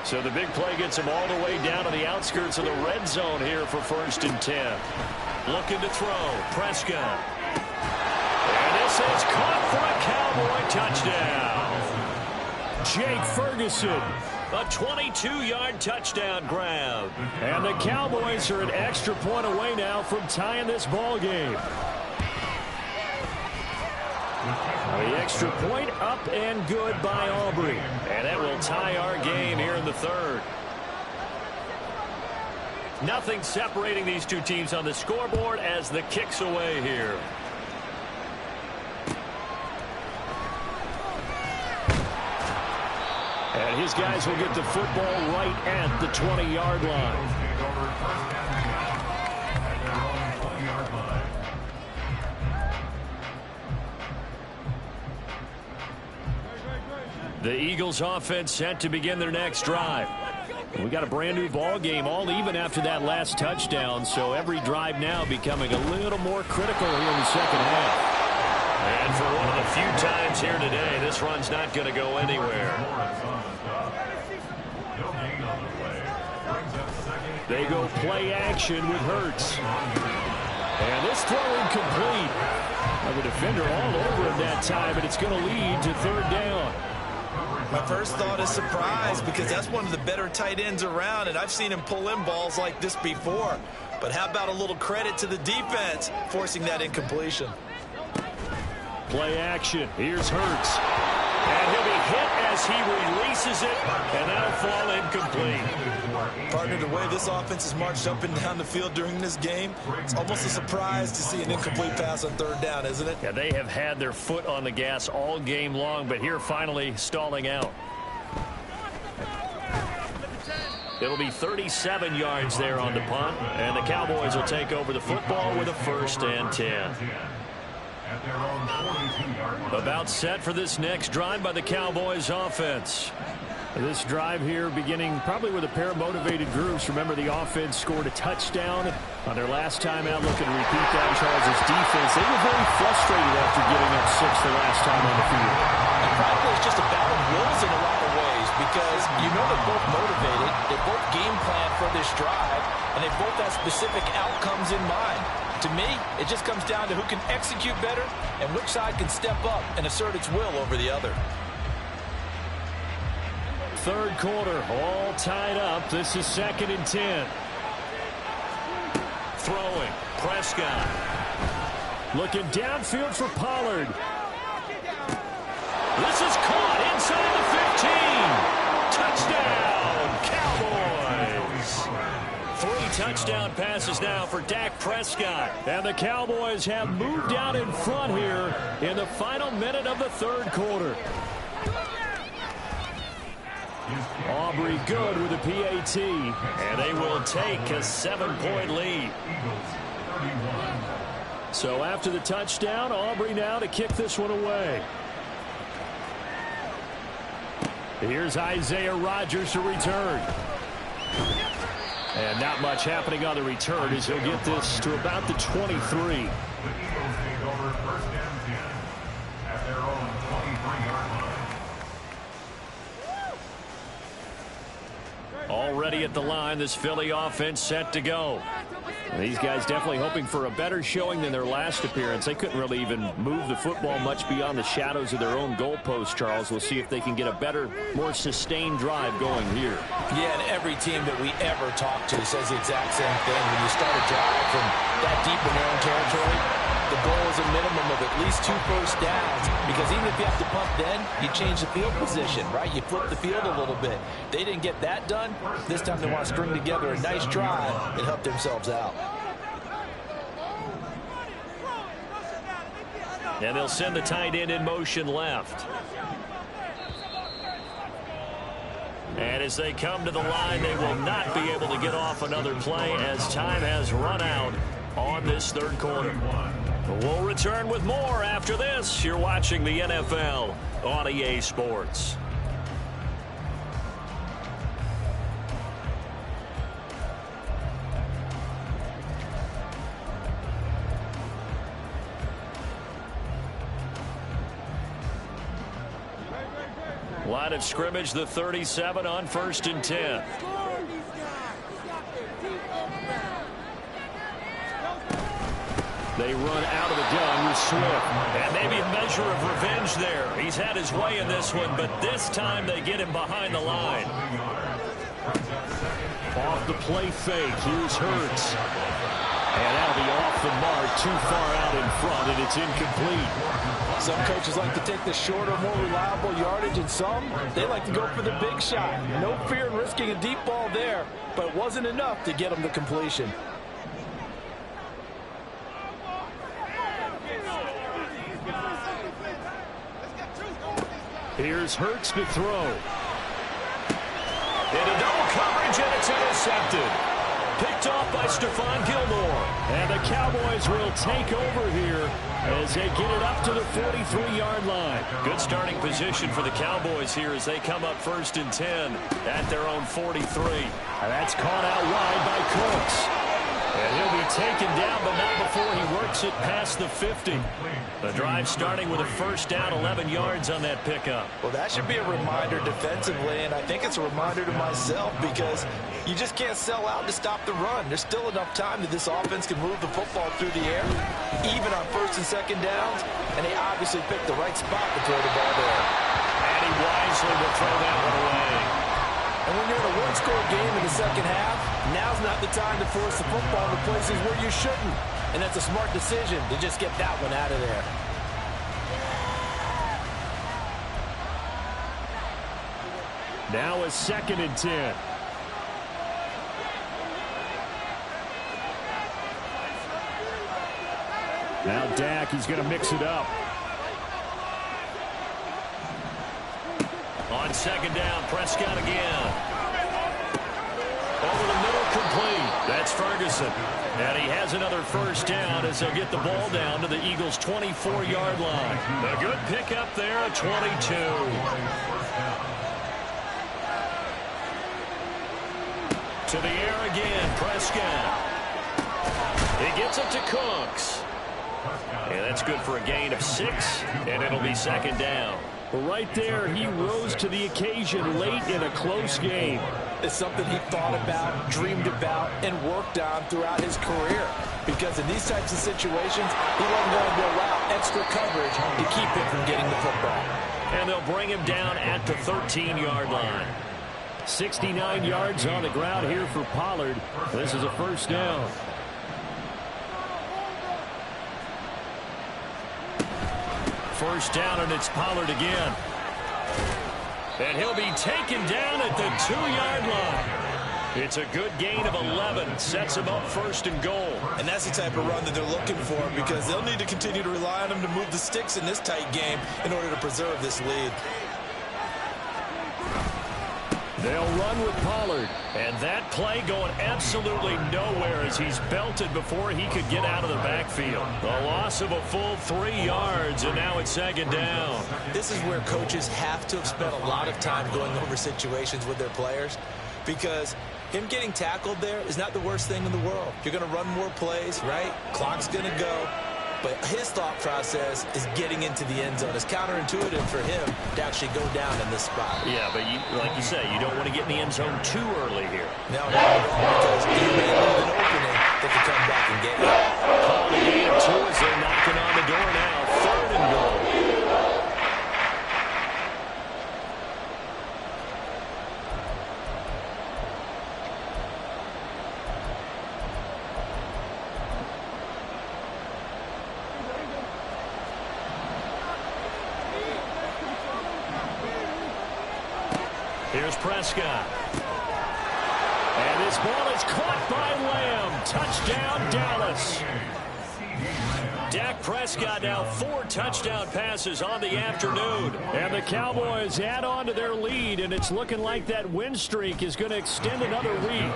So the big play gets him all the way down to the outskirts of the red zone here for 1st and 10. Looking to throw. Prescott. And this is caught for a Cowboy touchdown. Jake Ferguson. A 22-yard touchdown grab. And the Cowboys are an extra point away now from tying this ball game. The extra point up and good by Aubrey. And that will tie our game here in the 3rd. Nothing separating these two teams on the scoreboard as the kick's away here. And his guys will get the football right at the 20-yard line. The Eagles offense set to begin their next drive. We got a brand new ball game, all even after that last touchdown, so every drive now becoming a little more critical here in the 2nd half. And for one of the few times here today, this run's not going to go anywhere. They go play action with Hurts. And this throw incomplete. The defender all over him that time, but it's going to lead to 3rd down. My first thought is surprise because that's one of the better tight ends around, and I've seen him pull in balls like this before. But how about a little credit to the defense forcing that incompletion? Play action. Here's Hurts. And he'll be hit as he releases it, and that'll fall incomplete. Partner, the way this offense has marched up and down the field during this game, it's almost a surprise to see an incomplete pass on 3rd down, isn't it? Yeah, they have had their foot on the gas all game long, but here finally stalling out. It'll be 37 yards there on the punt, and the Cowboys will take over the football with a 1st and 10. About set for this next drive by the Cowboys offense. This drive here beginning probably with a pair of motivated groups. Remember, the offense scored a touchdown on their last time out. Looking to repeat that. Charles' defense, they were very frustrated after giving up 6 the last time on the field. And frankly, it's just a battle of wills in a lot of ways because you know they're both motivated. They both game plan for this drive, and they both have specific outcomes in mind. To me, it just comes down to who can execute better and which side can step up and assert its will over the other. 3rd quarter, all tied up. This is 2nd and 10. Throwing, Prescott. Looking downfield for Pollard. This is caught inside the 15. Touchdown, Cowboys. 3 touchdown passes now for Dak Prescott. And the Cowboys have moved out in front here in the final minute of the 3rd quarter. Aubrey good with a PAT, and they will take a 7-point lead. So after the touchdown, Aubrey now to kick this one away. Here's Isaiah Rodgers to return. And not much happening on the return as he'll get this to about the 23. Already at the line, this Philly offense set to go. These guys definitely hoping for a better showing than their last appearance. They couldn't really even move the football much beyond the shadows of their own goalpost, Charles. We'll see if they can get a better, more sustained drive going here. Yeah, and every team that we ever talk to says the exact same thing. When you start a drive from that deep in their own territory, the goal is a minimum of at least 2 first downs, because even if you have to punt then, you change the field position, right? You flip the field a little bit. They didn't get that done. This time they want to string together a nice drive and help themselves out. And they'll send the tight end in motion left. And as they come to the line, they will not be able to get off another play as time has run out on this third quarter. We'll return with more after this. You're watching the NFL on EA Sports. Line of scrimmage, the 37 on 1st and 10. They run out of the gun with Swift. And maybe a measure of revenge there. He's had his way in this one, but this time they get him behind the line. Off the play fake, here's Hurts. And that'll be off the mark, too far out in front, and it's incomplete. Some coaches like to take the shorter, more reliable yardage, and some, they like to go for the big shot. No fear in risking a deep ball there, but it wasn't enough to get them to completion. Here's Hurts to throw. Into double coverage, and it's intercepted. Picked off by Stephon Gilmore. And the Cowboys will take over here as they get it up to the 43-yard line. Good starting position for the Cowboys here as they come up 1st and 10 at their own 43. And that's caught out wide by Cooks. And he'll be taken down, but not before he works it past the 50. The drive starting with a first down, 11 yards on that pickup. Well, that should be a reminder defensively, and I think it's a reminder to myself because you just can't sell out to stop the run. There's still enough time that this offense can move the football through the air, even on 1st and 2nd downs, and they obviously picked the right spot to throw the ball there. And he wisely will throw that one away. And when you're in a one-score game in the second half, now's not the time to force the football to places where you shouldn't. And that's a smart decision to just get that one out of there. Now a 2nd and 10. Now Dak, he's going to mix it up. On 2nd down, Prescott again. Over the middle, complete. That's Ferguson. And he has another first down as they'll get the ball down to the Eagles' 24-yard line. A good pickup there at 22. To the air again, Prescott. He gets it to Cooks. And that's good for a gain of 6, and it'll be 2nd down. Well, right there, he rose to the occasion late in a close game. It's something he thought about, dreamed about, and worked on throughout his career. Because in these types of situations, he wasn't going to go out extra coverage to keep him from getting the football. And they'll bring him down at the 13-yard line. 69 yards on the ground here for Pollard. This is a first down. First down, and it's Pollard again. And he'll be taken down at the 2-yard line. It's a good gain of 11. Sets him up 1st and goal. And that's the type of run that they're looking for because they'll need to continue to rely on him to move the sticks in this tight game in order to preserve this lead. They'll run with Pollard. And that play going absolutely nowhere as he's belted before he could get out of the backfield. A loss of a full 3 yards, and now it's 2nd down. This is where coaches have to have spent a lot of time going over situations with their players because him getting tackled there is not the worst thing in the world. You're going to run more plays, right? Clock's going to go. But his thought process is getting into the end zone. It's counterintuitive for him to actually go down in this spot. Yeah, but like you say, you don't want to get in the end zone too early here. No, because you may leave an opening that can come back and get you. Call the gain of 2 as they're knocking on the door now. 3rd and goal. Here's Prescott. And this ball is caught by Lamb. Touchdown, Dallas. Dak Prescott now 4 touchdown passes on the afternoon. And the Cowboys add on to their lead, and it's looking like that win streak is going to extend another week.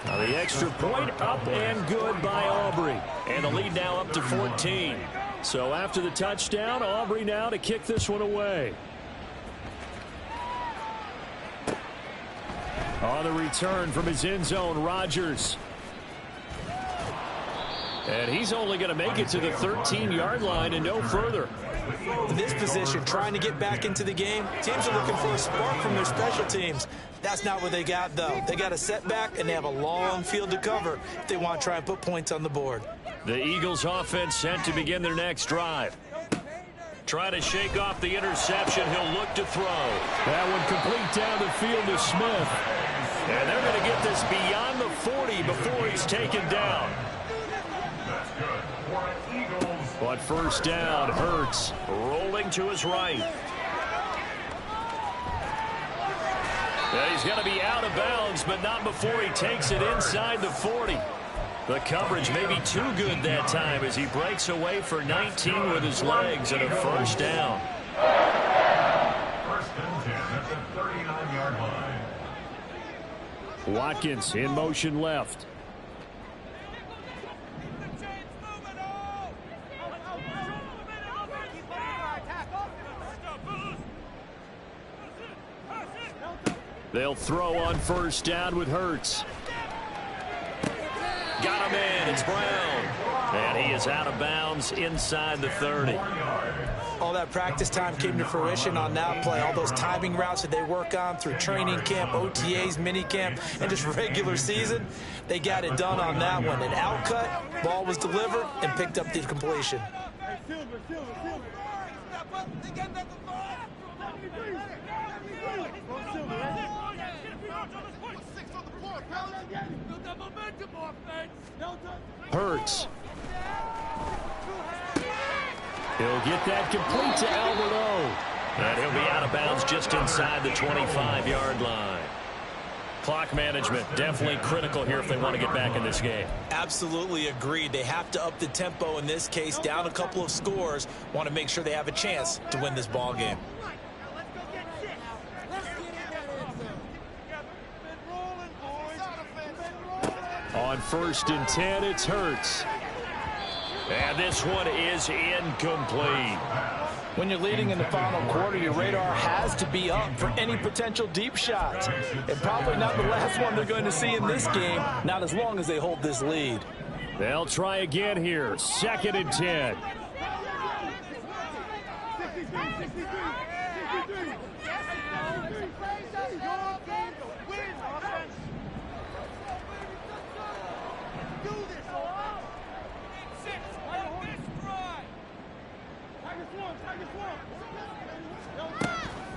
Now the extra point up and good by Aubrey. And the lead now up to 14. So after the touchdown, Aubrey now to kick this one away. On the return from his end zone, Rodgers. And he's only going to make it to the 13-yard line and no further. In this position, trying to get back into the game, teams are looking for a spark from their special teams. That's not what they got, though. They got a setback, and they have a long field to cover if they want to try and put points on the board. The Eagles offense set to begin their next drive. Try to shake off the interception. He'll look to throw. That one complete down the field to Smith. And they're going to get this beyond the 40 before he's taken down. But first down, Hurts rolling to his right. And he's going to be out of bounds, but not before he takes it inside the 40. The coverage may be too good that time as he breaks away for 19 with his legs and a first down. First and 10 at the 39-yard line. Watkins in motion left. They'll throw on first down with Hurts. Got him in. It's Brown. And he is out of bounds inside the 30. All that practice time came to fruition on that play. All those timing routes that they work on through training camp, OTAs, mini camp, and just regular season, they got it done on that one. An outcut, ball was delivered, and picked up the completion. Hurts. He'll get that complete to Alberto. And he'll be out of bounds just inside the 25-yard line. Clock management definitely critical here if they want to get back in this game. Absolutely agreed. They have to up the tempo in this case, down a couple of scores. Want to make sure they have a chance to win this ball game. On first and 10, it's Hurts. And this one is incomplete. When you're leading in the final quarter, your radar has to be up for any potential deep shots. And probably not the last one they're going to see in this game, not as long as they hold this lead. They'll try again here. Second and 10.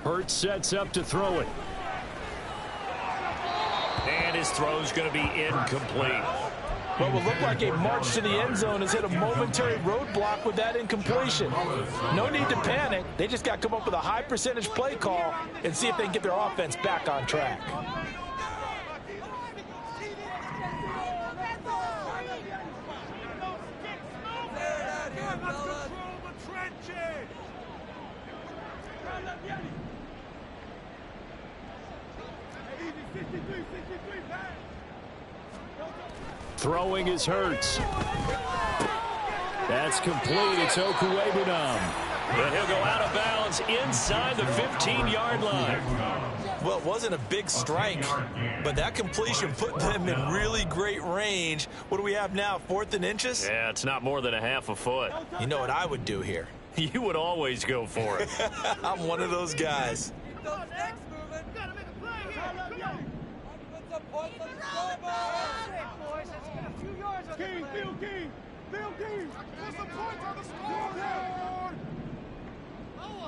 Hurts sets up to throw it. And his throw's going to be incomplete. What will look like a march to the end zone has hit a momentary roadblock with that incompletion. No need to panic. They just got to come up with a high percentage play call and see if they can get their offense back on track. Throwing is Hurts. That's complete. It's Okuwebunam. And he'll go out of bounds inside the 15-yard line. Well, it wasn't a big strike, but that completion put them in really great range. What do we have now, 4th and inches? Yeah, it's not more than a half a foot. You know what I would do here? You would always go for it. I'm one of those guys. Blow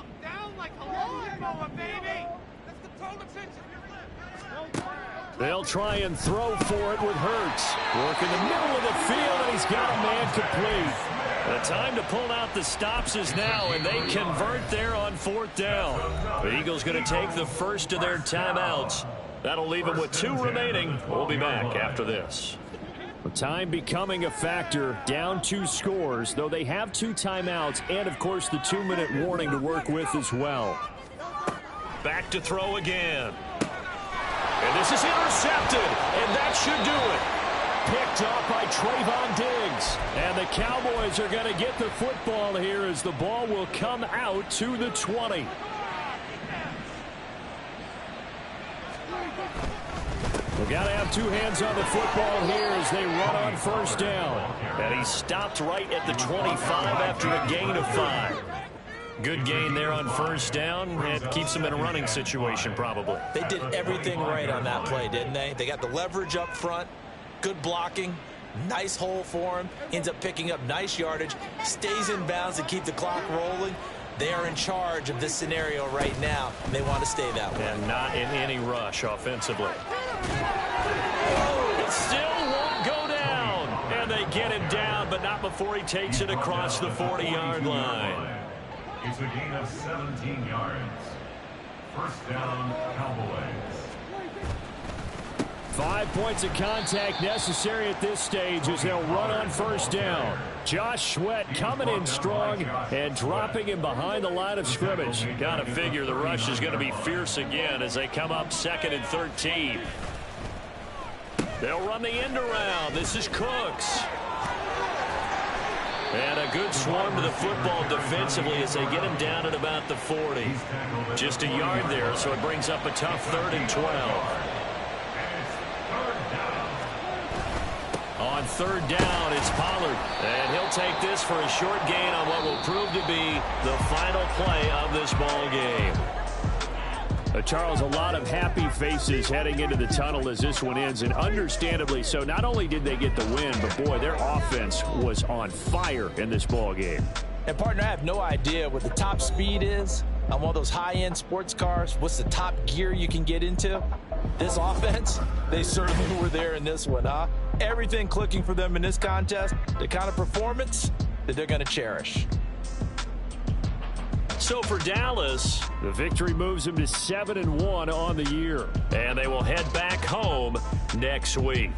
him down like a lawnmower, baby! Let's control the tension. They'll try and throw for it with Hurts. Work in the middle of the field, and he's got a man complete. The time to pull out the stops is now, and they convert there on 4th down. The Eagles going to take the first of their timeouts. That'll leave them with 2 remaining. We'll be back after this. Time becoming a factor, down 2 scores, though they have 2 timeouts and, of course, the 2-minute warning to work with as well. Back to throw again. And this is intercepted, and that should do it. Picked up by Trayvon Diggs. And the Cowboys are going to get the football here as the ball will come out to the 20. They've got to have 2 hands on the football here as they run on 1st down. And he stopped right at the 25 after a gain of 5. Good gain there on 1st down. It keeps them in a running situation probably. They did everything right on that play, didn't they? They got the leverage up front, good blocking, nice hole for him, ends up picking up nice yardage, stays in bounds to keep the clock rolling. They are in charge of this scenario right now, and they want to stay that way. And not in any rush offensively. Oh, it still won't go down. And they get him down, but not before he takes it across the 40-yard line. It's a gain of 17 yards. 1st down, Cowboys. 5 points of contact necessary at this stage as they'll run on 1st down. Josh Sweat coming in strong and dropping him behind the line of scrimmage. Got to figure the rush is going to be fierce again as they come up 2nd and 13. They'll run the end around. This is Cooks. And a good swarm to the football defensively as they get him down at about the 40. Just a yard there, so it brings up a tough 3rd and 12. On 3rd down, it's Pollard. And he'll take this for a short gain on what will prove to be the final play of this ball game. Charles, a lot of happy faces heading into the tunnel as this one ends, and understandably so. Not only did they get the win, but, boy, their offense was on fire in this ball game. And, partner, I have no idea what the top speed is on one of those high-end sports cars. What's the top gear you can get into? This offense, they certainly were there in this one, huh? Everything clicking for them in this contest, the kind of performance that they're going to cherish. So for Dallas, the victory moves them to 7-1 on the year. And they will head back home next week.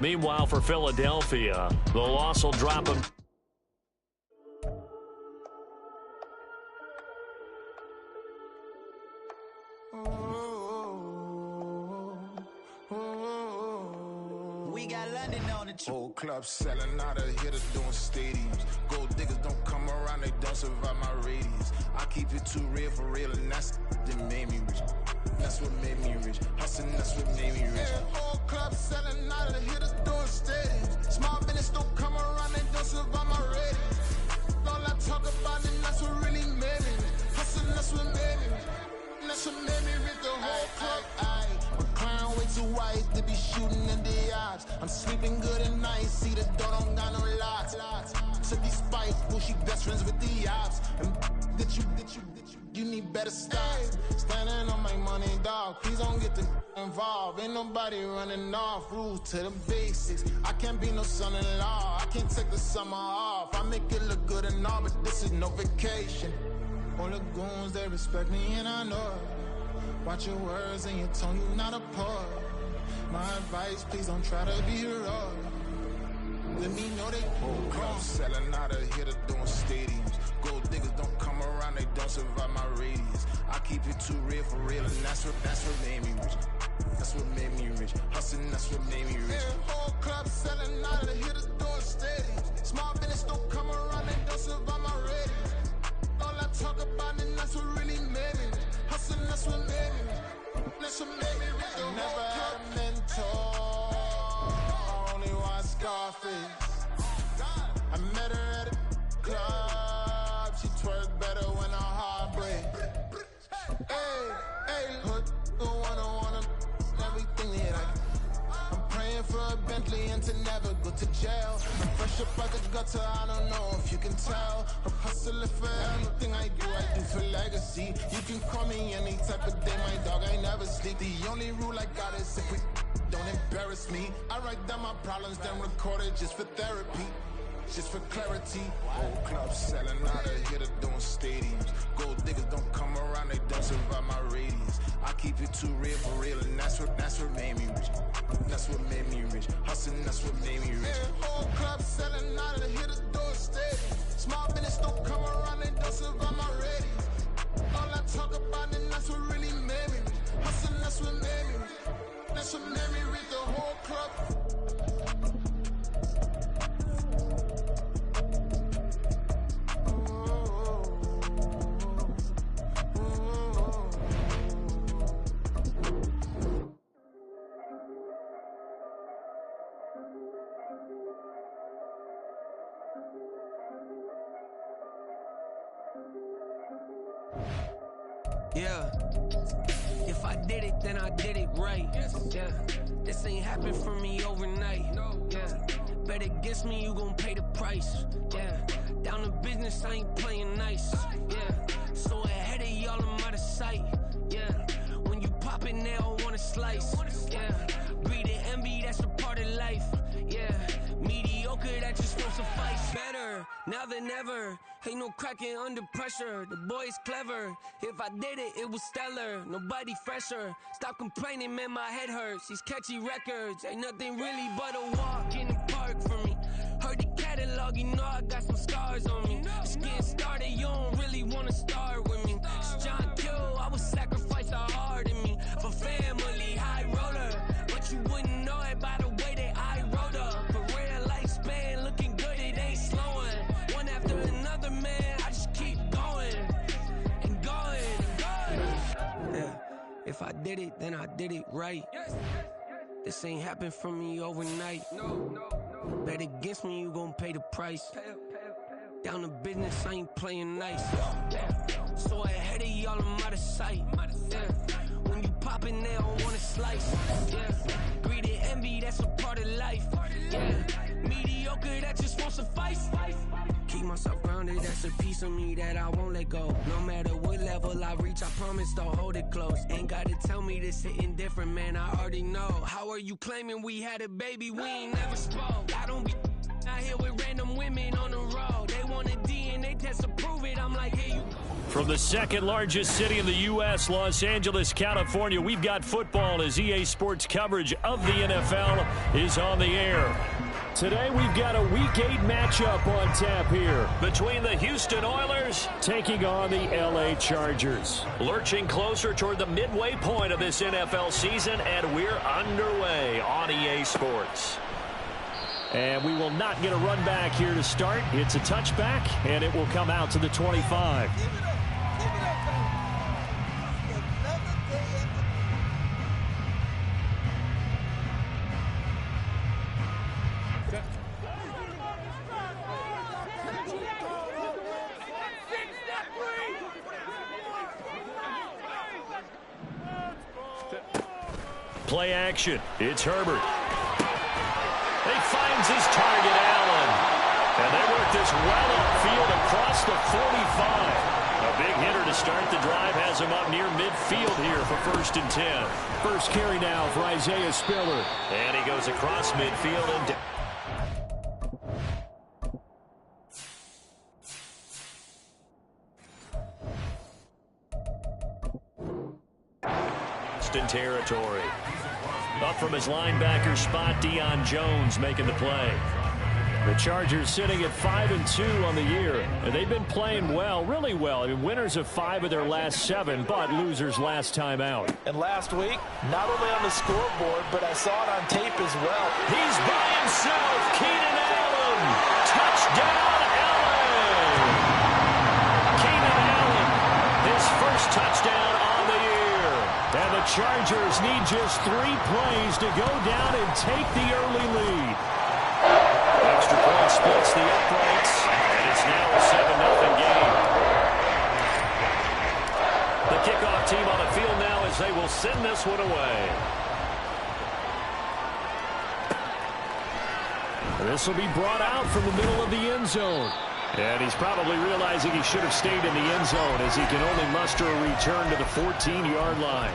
Meanwhile, for Philadelphia, the loss will drop them. We got London on the whole club selling out of hitters doing stadiums. Gold diggers don't come around, they don't survive my radius. I keep it too real for real, and that's that made me rich. That's what made me rich. Hustling, that's what made me rich. Yeah, whole club selling out of hitters doing stadiums. Small business don't come around, they don't survive my radius. All I talk about it, that's what really made me rich. Hustling, that's what made me rich. That's what made me rich. The whole club. McLaren way too white to be shooting in the odds. I'm sleeping good at night, see the door don't got no locks. To be spiteful, she best friends with the ops. And you need better stop. Standing on my money, dog. Please don't get the involved. Ain't nobody running off. Rules to the basics. I can't be no son-in-law. I can't take the summer off. I make it look good and all, but this is no vacation. All the goons, they respect me and I know it. Watch your words and your tone, you not a poet. My advice, please don't try to be heroic. Let me know they come selling out of here to doing stadiums. Gold diggers don't come around, they don't survive my radius. I keep it too real for real, and that's what made me rich. That's what made me rich. Hustling, that's what made me rich. Yeah, whole club selling out of here to doing stadiums. Small business don't come around, they don't survive my radius. All I talk about it, that's what really made me rich. Hustling, that's what made me rich. That's what made me rich. I never had a mentor. I only watch Scarface. I met her at a club. She twerk better when her heart breaks. Hey, hood, wanna everything that I'm praying for a Bentley. honestly, and to never go to jail. I'm fresh up out the gutter, I don't know if you can tell. I'm hustling for everything I do for legacy. You can call me any type of day, my dog, I never sleep. The only rule I got is if we don't embarrass me. I write down my problems, then record it just for therapy. Just for clarity, old clubs selling out of here to doing stadiums. Gold diggers don't come around, they don't survive my radius. I keep it too real for real, and that's what made me rich. That's what made me rich. Hustling, that's what made me rich. Yeah, old clubs selling out of here to doing stadiums. Small business don't come around, they don't survive my radius. All I talk about, and that's what really made me rich. Hustling, that's what made me rich. That's what made me rich. The whole club. Yeah, if I did it, then I did it right. Yeah, this ain't happened for me overnight. Yeah, bet against me, you gon' pay the price. Yeah, down to business, I ain't playing nice. Yeah, so ahead of y'all, I'm out of sight. Yeah, when you pop it, they don't wanna slice. Yeah, greed and envy, that's a part of life. Yeah, mediocre, that just won't suffice. Better now than ever. Ain't no cracking under pressure. The boy's clever. If I did it, it was stellar. Nobody fresher. Stop complaining, man, my head hurts. These catchy records ain't nothing really but a walk in the park for me. Heard the catalog, you know I got some scars on me. Just getting started, you don't really wanna start with me. It's John Kill, I would sacrifice a heart in me for family, high roller. But you wouldn't know it by the way that I wrote up. Career lifespan looking good, it ain't slowing. One after another, man, I just keep going and going and going. Yeah, if I did it, then I did it right. This ain't happened for me overnight. Bet against me, you gon' pay the price. Down to business, I ain't playing nice. So ahead of y'all, I'm out of sight. Yeah. When you poppin', they don't wanna slice. Yeah. Greed and envy, that's a part of life. Yeah. Mediocre, that just won't suffice. Keep myself grounded, that's a piece of me that I won't let go. No matter what level I reach, I promise don't hold it close. Ain't gotta tell me this hitting different, man, I already know. How are you claiming we had a baby, we ain't never spoke? I don't be out here with random women on the road. They want a DNA test to prove it, I'm like, here you go. From the second largest city in the U.S., Los Angeles, California, we've got football as EA Sports coverage of the NFL is on the air. Today we've got a Week 8 matchup on tap here between the Houston Oilers taking on the L.A. Chargers. Lurching closer toward the midway point of this NFL season, and we're underway on EA Sports. And we will not get a run back here to start. It's a touchback, and it will come out to the 25. Play action. It's Herbert. He finds his target, Allen. And they work this well upfield across the 45. A big hitter to start the drive has him up near midfield here for 1st and 10. First carry now for Isaiah Spiller. And he goes across midfield and territory. Up from his linebacker spot, Deion Jones making the play. The Chargers sitting at 5-2 on the year, and they've been playing well, really well. I mean, winners of 5 of their last 7, but losers last time out. And last week, not only on the scoreboard, but I saw it on tape as well. He's by himself, Keenan Allen. Touchdown, Allen. Keenan Allen, his first touchdown on the year. And the Chargers need just 3 plays to go down and take the early lead. Extra point splits the uprights, and it's now a 7-0 game. The kickoff team on the field now as they will send this one away. This will be brought out from the middle of the end zone. And he's probably realizing he should have stayed in the end zone as he can only muster a return to the 14-yard line.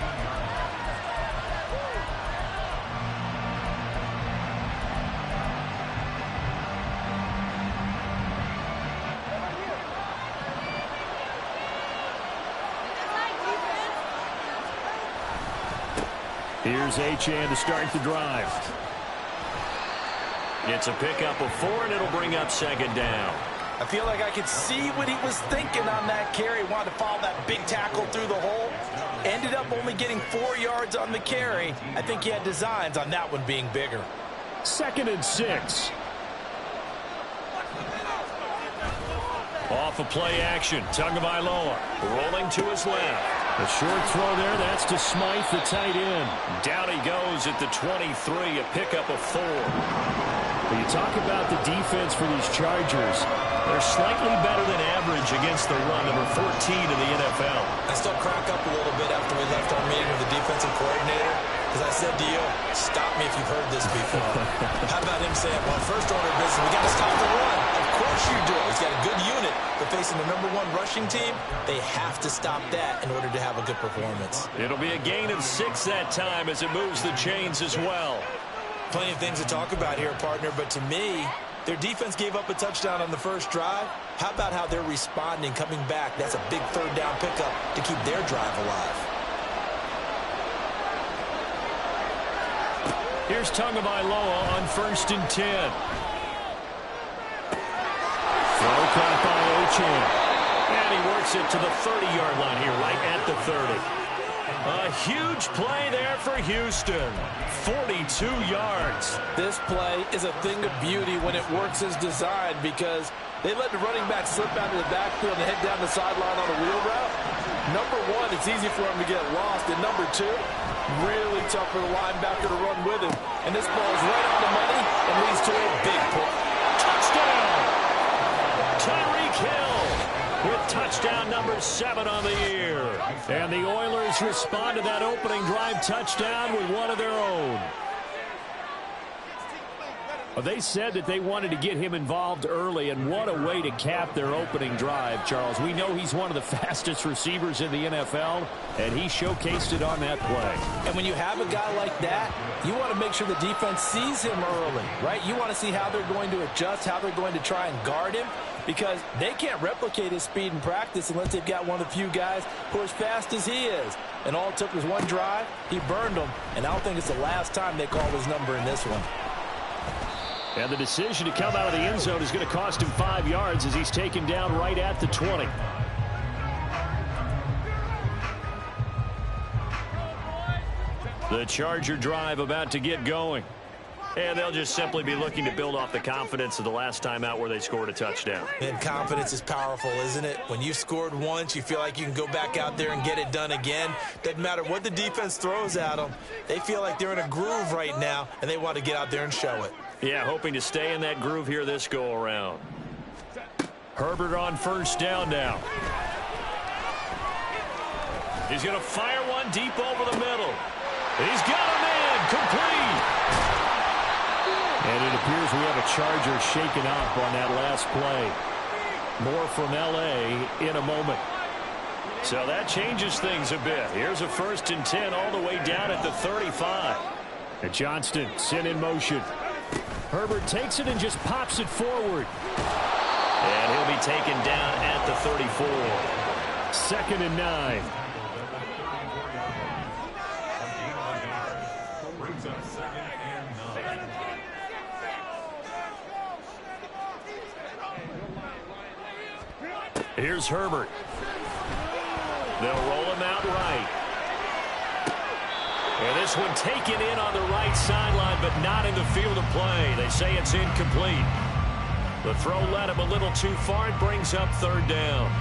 Here's Achane to start the drive. It's a pickup of 4, and it'll bring up second down. I feel like I could see what he was thinking on that carry. Wanted to follow that big tackle through the hole. Ended up only getting 4 yards on the carry. I think he had designs on that one being bigger. 2nd and 6. Off of play action. Tagovailoa rolling to his left. A short throw there. That's to Smythe, the tight end. Down he goes at the 23. A pickup of 4. When you talk about the defense for these Chargers, they're slightly better than average against the run, number 14 in the NFL. I still crack up a little bit after we left our meeting with the defensive coordinator, because I said to you, stop me if you've heard this before. How about him saying, well, first order of business, we got to stop the run. Of course you do. He's got a good unit, but facing the #1 rushing team, they have to stop that in order to have a good performance. It'll be a gain of 6 that time as it moves the chains as well. Plenty of things to talk about here, partner, but to me, their defense gave up a touchdown on the first drive. How about how they're responding, coming back? That's a big 3rd down pickup to keep their drive alive. Here's Tagovailoa on 1st and 10. Throw caught by Achane. And he works it to the 30-yard line here, right at the 30. A huge play there for Houston. 42 yards. This play is a thing of beauty when it works as designed, because they let the running back slip out of the backfield and head down the sideline on a wheel route. Number 1, it's easy for him to get lost. And number 2, really tough for the linebacker to run with him. And this ball is right on the money and leads to a big play. Touchdown! Tyreek Hill with touchdown number 7 on the year. And the Oilers respond to that opening drive touchdown with one of their own. They said that they wanted to get him involved early, and what a way to cap their opening drive, Charles. We know he's one of the fastest receivers in the NFL, and he showcased it on that play. And when you have a guy like that, you want to make sure the defense sees him early, right? You want to see how they're going to adjust, how they're going to try and guard him, because they can't replicate his speed in practice unless they've got one of the few guys who are as fast as he is. And all it took was one drive. He burned them, and I don't think it's the last time they call his number in this one. And the decision to come out of the end zone is going to cost him 5 yards as he's taken down right at the 20. The Charger drive about to get going. And they'll just simply be looking to build off the confidence of the last time out where they scored a touchdown. And confidence is powerful, isn't it? When you've scored once, you feel like you can go back out there and get it done again. Doesn't matter what the defense throws at them. They feel like they're in a groove right now, and they want to get out there and show it. Yeah, hoping to stay in that groove here this go-around. Herbert on 1st down now. He's going to fire one deep over the middle. He's got a man complete. And it appears we have a Charger shaken up on that last play. More from L.A. in a moment. So that changes things a bit. Here's a 1st and 10 all the way down at the 35. And Johnston sent in motion. Herbert takes it and just pops it forward. And he'll be taken down at the 34. 2nd and 9. Here's Herbert. They'll roll him out right. And this one taken in on the right sideline, but not in the field of play. They say it's incomplete. The throw led him a little too far. It brings up 3rd down.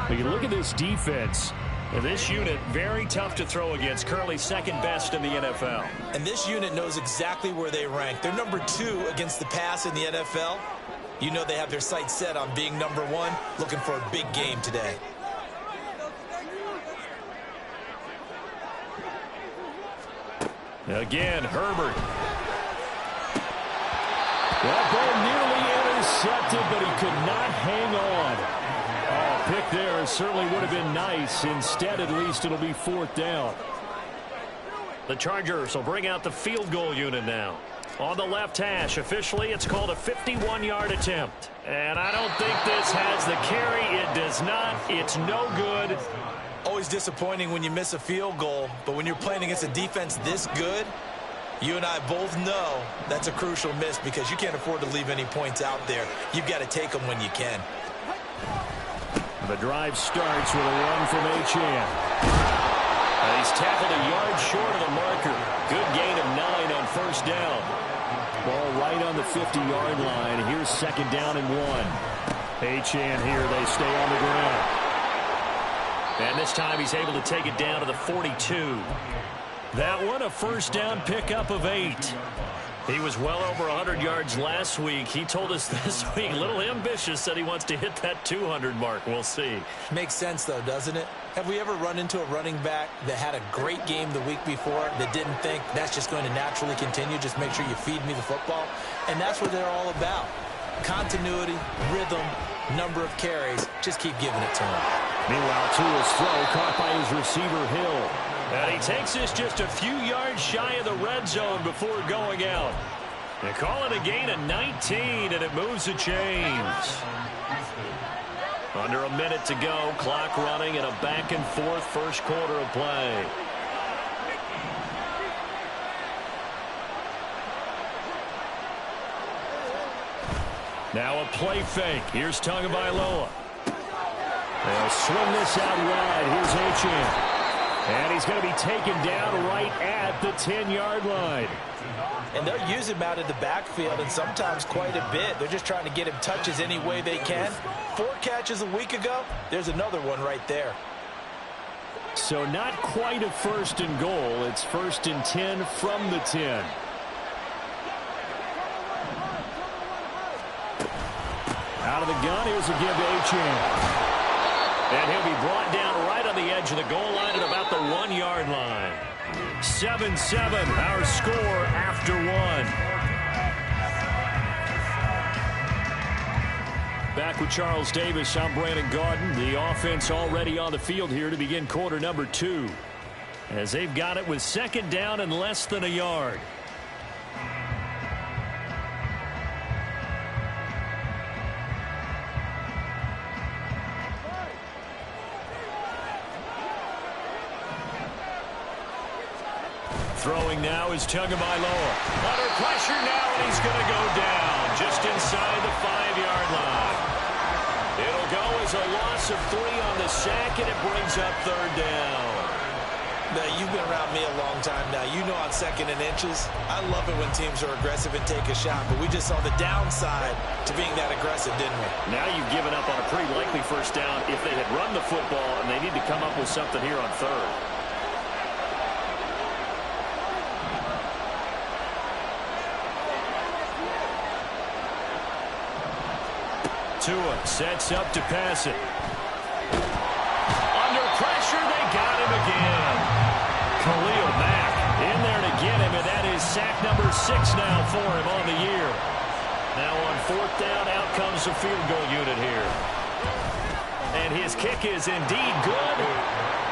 But you look at this defense. And this unit, very tough to throw against. Currently 2nd best in the NFL. And this unit knows exactly where they rank. They're number 2 against the pass in the NFL. You know they have their sights set on being number 1, looking for a big game today. Again, Herbert. That ball nearly intercepted, but he could not hang on. Oh, pick there certainly would have been nice. Instead, at least, it'll be 4th down. The Chargers will bring out the field goal unit now. On the left hash, officially, it's called a 51-yard attempt. And I don't think this has the carry. It does not. It's no good. Always disappointing when you miss a field goal, but when you're playing against a defense this good, you and I both know that's a crucial miss because you can't afford to leave any points out there. You've got to take them when you can. The drive starts with a run from Achane. He's tackled a yard short of the marker. Good gain of 9 on 1st down. Ball right on the 50-yard line. Here's 2nd down and 1. Achane here. They stay on the ground. And this time he's able to take it down to the 42. That one a 1st down pickup of 8. He was well over 100 yards last week. He told us this week, a little ambitious, said he wants to hit that 200 mark. We'll see. Makes sense, though, doesn't it? Have we ever run into a running back that had a great game the week before that didn't think that's just going to naturally continue? Just make sure you feed me the football. And that's what they're all about. Continuity, rhythm, number of carries. Just keep giving it to him. Meanwhile, Tua's throw caught by his receiver, Hill. And he takes this just a few yards shy of the red zone before going out. They call it a gain of 19, and it moves the chains. Under a minute to go, clock running, and a back-and-forth 1st quarter of play. Now a play fake. Here's Tagovailoa. They'll swing this out wide. Here's Achane. And he's going to be taken down right at the 10-yard line. And they'll use him out of the backfield, and sometimes quite a bit. They're just trying to get him touches any way they can. 4 catches a week ago. There's another one right there. So not quite a 1st and goal. It's 1st and 10 from the 10. Out of the gun, here's a give to Achane. And he'll be brought down right on the edge of the goal line at about the 1-yard line. 7-7, our score after 1. Back with Charles Davis, I'm Brandon Gaudin. The offense already on the field here to begin quarter number 2. As they've got it with 2nd down and less than a yard. Throwing now is Tagovailoa. Under pressure now, and he's going to go down just inside the 5-yard line. It'll go as a loss of 3 on the sack, and it brings up 3rd down. Now, you've been around me a long time now. You know on 2nd and inches, I love it when teams are aggressive and take a shot, but we just saw the downside to being that aggressive, didn't we? Now you've given up on a pretty likely 1st down if they had run the football, and they need to come up with something here on 3rd. Tua sets up to pass it. Under pressure, they got him again. Khalil Mack in there to get him, and that is sack number 6 now for him on the year. Now on 4th down, out comes the field goal unit here. And his kick is indeed good.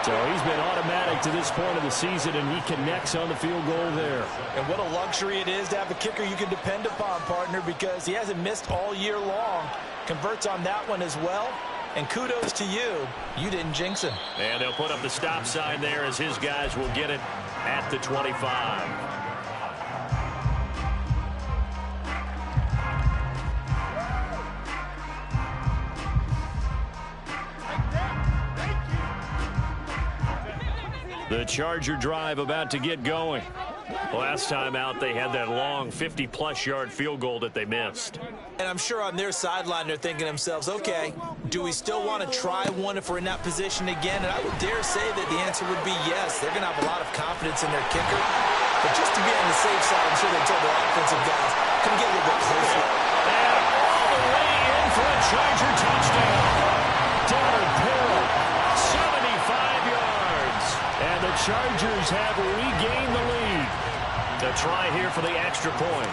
So he's been automatic to this point of the season, and he connects on the field goal there. And what a luxury it is to have a kicker you can depend upon, partner, because he hasn't missed all year long. Converts on that one as well. And kudos to you. You didn't jinx him. And they'll put up the stop sign there as his guys will get it at the 25. The Charger drive about to get going. Last time out, they had that long 50-plus yard field goal that they missed. And I'm sure on their sideline, they're thinking to themselves, okay, do we still want to try one if we're in that position again? And I would dare say that the answer would be yes. They're going to have a lot of confidence in their kicker. But just to be on the safe side, I'm sure they told their offensive guys, come get a little bit closer. And all the way in for a Charger touchdown. Down Hill, 75 yards. And the Chargers have regained the lead. A try here for the extra point.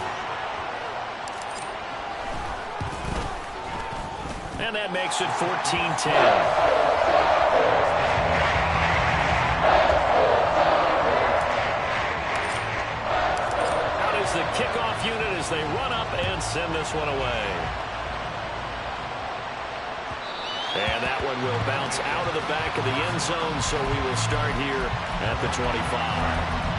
And that makes it 14-10. Out is the kickoff unit as they run up and send this one away. And that one will bounce out of the back of the end zone, so we will start here at the 25.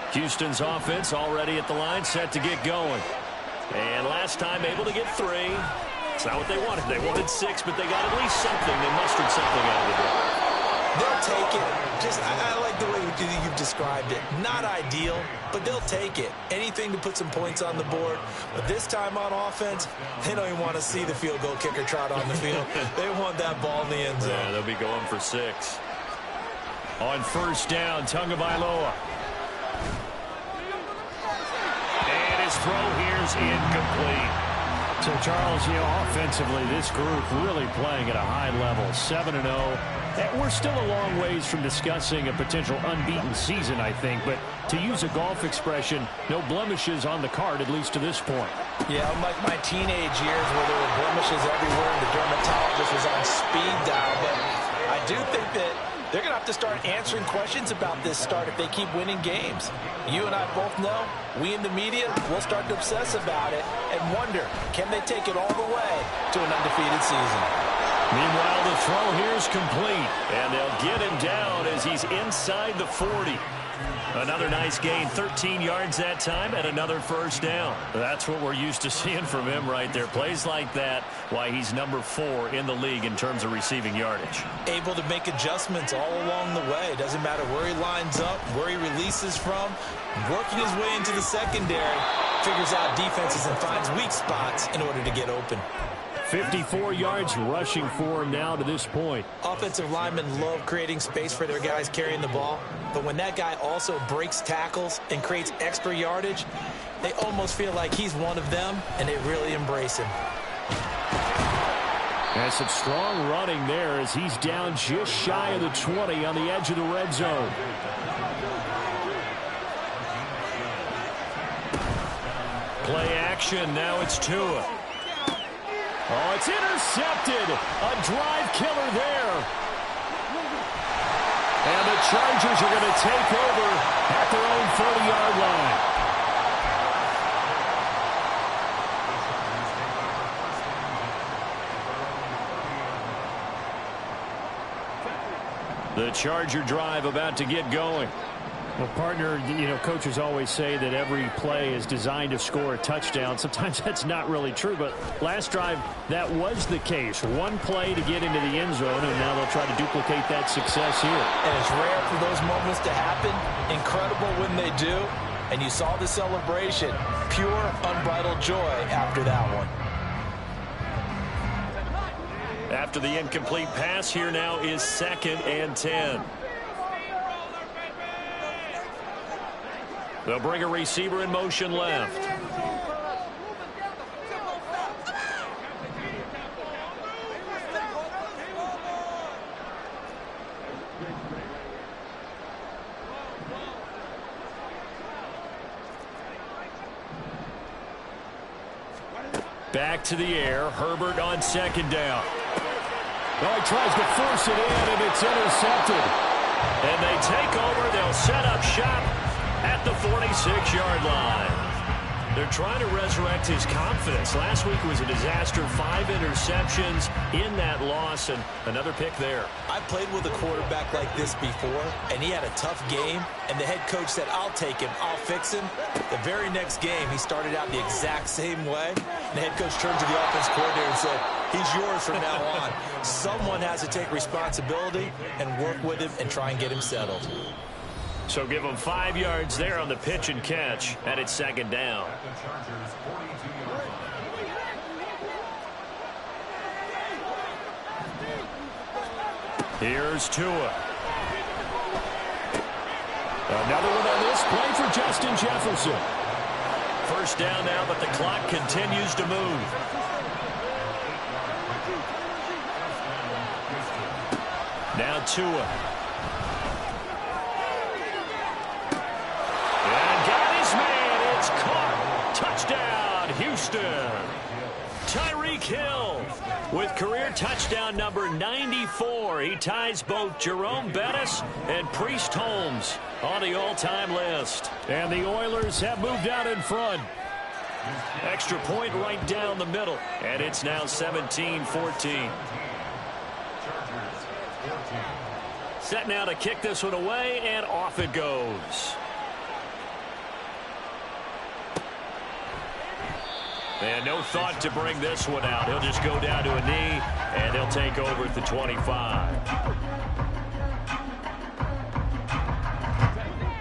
Houston's offense already at the line, set to get going. And last time able to get 3. It's not what they wanted. They wanted 6, but they got at least something. They mustered something out of it. They'll take it. I like the way you've described it. Not ideal, but they'll take it. Anything to put some points on the board. But this time on offense, they don't even want to see the field goal kicker trot on the field. They want that ball in the end zone. Yeah, they'll be going for 6. On first down, Tagovailoa. And his throw here's incomplete. So, Charles, offensively, this group really playing at a high level, 7-0. We're still a long ways from discussing a potential unbeaten season, I think. But to use a golf expression, no blemishes on the card, at least to this point. Yeah, unlike my teenage years where there were blemishes everywhere and the dermatologist was on speed dial. But I do think that they're going to have to start answering questions about this start if they keep winning games. You and I both know, we in the media will start to obsess about it and wonder, can they take it all the way to an undefeated season? Meanwhile, the throw here is complete, and they'll get him down as he's inside the 40. Another nice gain, 13 yards that time, and another first down. That's what we're used to seeing from him right there. Plays like that, why he's number 4 in the league in terms of receiving yardage. Able to make adjustments all along the way. Doesn't matter where he lines up, where he releases from. Working his way into the secondary, figures out defenses and finds weak spots in order to get open. 54 yards rushing for him now to this point. Offensive linemen love creating space for their guys carrying the ball, but when that guy also breaks tackles and creates extra yardage, they almost feel like he's one of them, and they really embrace him. And some strong running there as he's down just shy of the 20 on the edge of the red zone. Play action, now it's Tua. Oh, it's intercepted. A drive killer there. And the Chargers are going to take over at their own 40-yard line. The Charger drive about to get going. Well, partner, coaches always say that every play is designed to score a touchdown. Sometimes that's not really true, but last drive, that was the case. One play to get into the end zone, and now they'll try to duplicate that success here. And it's rare for those moments to happen. Incredible when they do. And you saw the celebration. Pure, unbridled joy after that one. After the incomplete pass, here now is 2nd and 10. They'll bring a receiver in motion left. Back to the air. Herbert on 2nd down. Well, he tries to force it in, and it's intercepted. And they take over. They'll set up shop at the 46-yard line. They're trying to resurrect his confidence. Last week was a disaster. 5 interceptions in that loss, and another pick there. I played with a quarterback like this before, and he had a tough game, and the head coach said, I'll take him, I'll fix him. The very next game, he started out the exact same way. And the head coach turned to the offense coordinator and said, he's yours from now on. Someone has to take responsibility and work with him and try and get him settled. So give him 5 yards there on the pitch and catch, and it's 2nd down. Here's Tua. Another one on this play for Justin Jefferson. First down now, but the clock continues to move. Now Tua. Tyreek Hill with career touchdown number 94. He ties both Jerome Bettis and Priest Holmes on the all-time list. And the Oilers have moved out in front. Extra point right down the middle, and it's now 17-14. Set now to kick this one away, and off it goes. And no thought to bring this one out. He'll just go down to a knee, and he'll take over at the 25.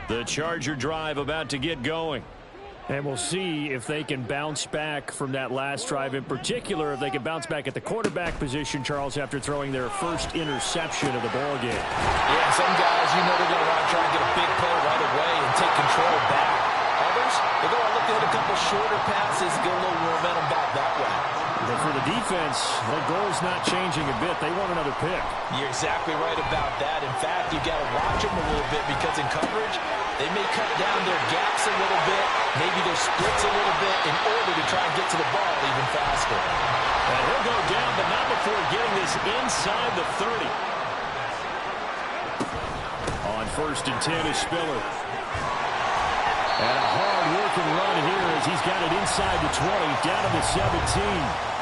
The Charger drive about to get going. And we'll see if they can bounce back from that last drive. In particular, if they can bounce back at the quarterback position, Charles, after throwing their first interception of the ballgame. Yeah, some guys, you know they're going to want to try and get a big play right away and take control back. Others, they're going to look at a couple shorter passes, get a little momentum back that way. But for the defense, the goal's not changing a bit. They want another pick. You're exactly right about that. In fact, you've got to watch them a little bit because in coverage, they may cut down their gaps a little bit, maybe their splits a little bit in order to try and get to the ball even faster. And he'll go down, but not before getting this inside the 30. On 1st and 10 is Spiller. And a hard-working run here as he's got it inside the 20, down to the 17.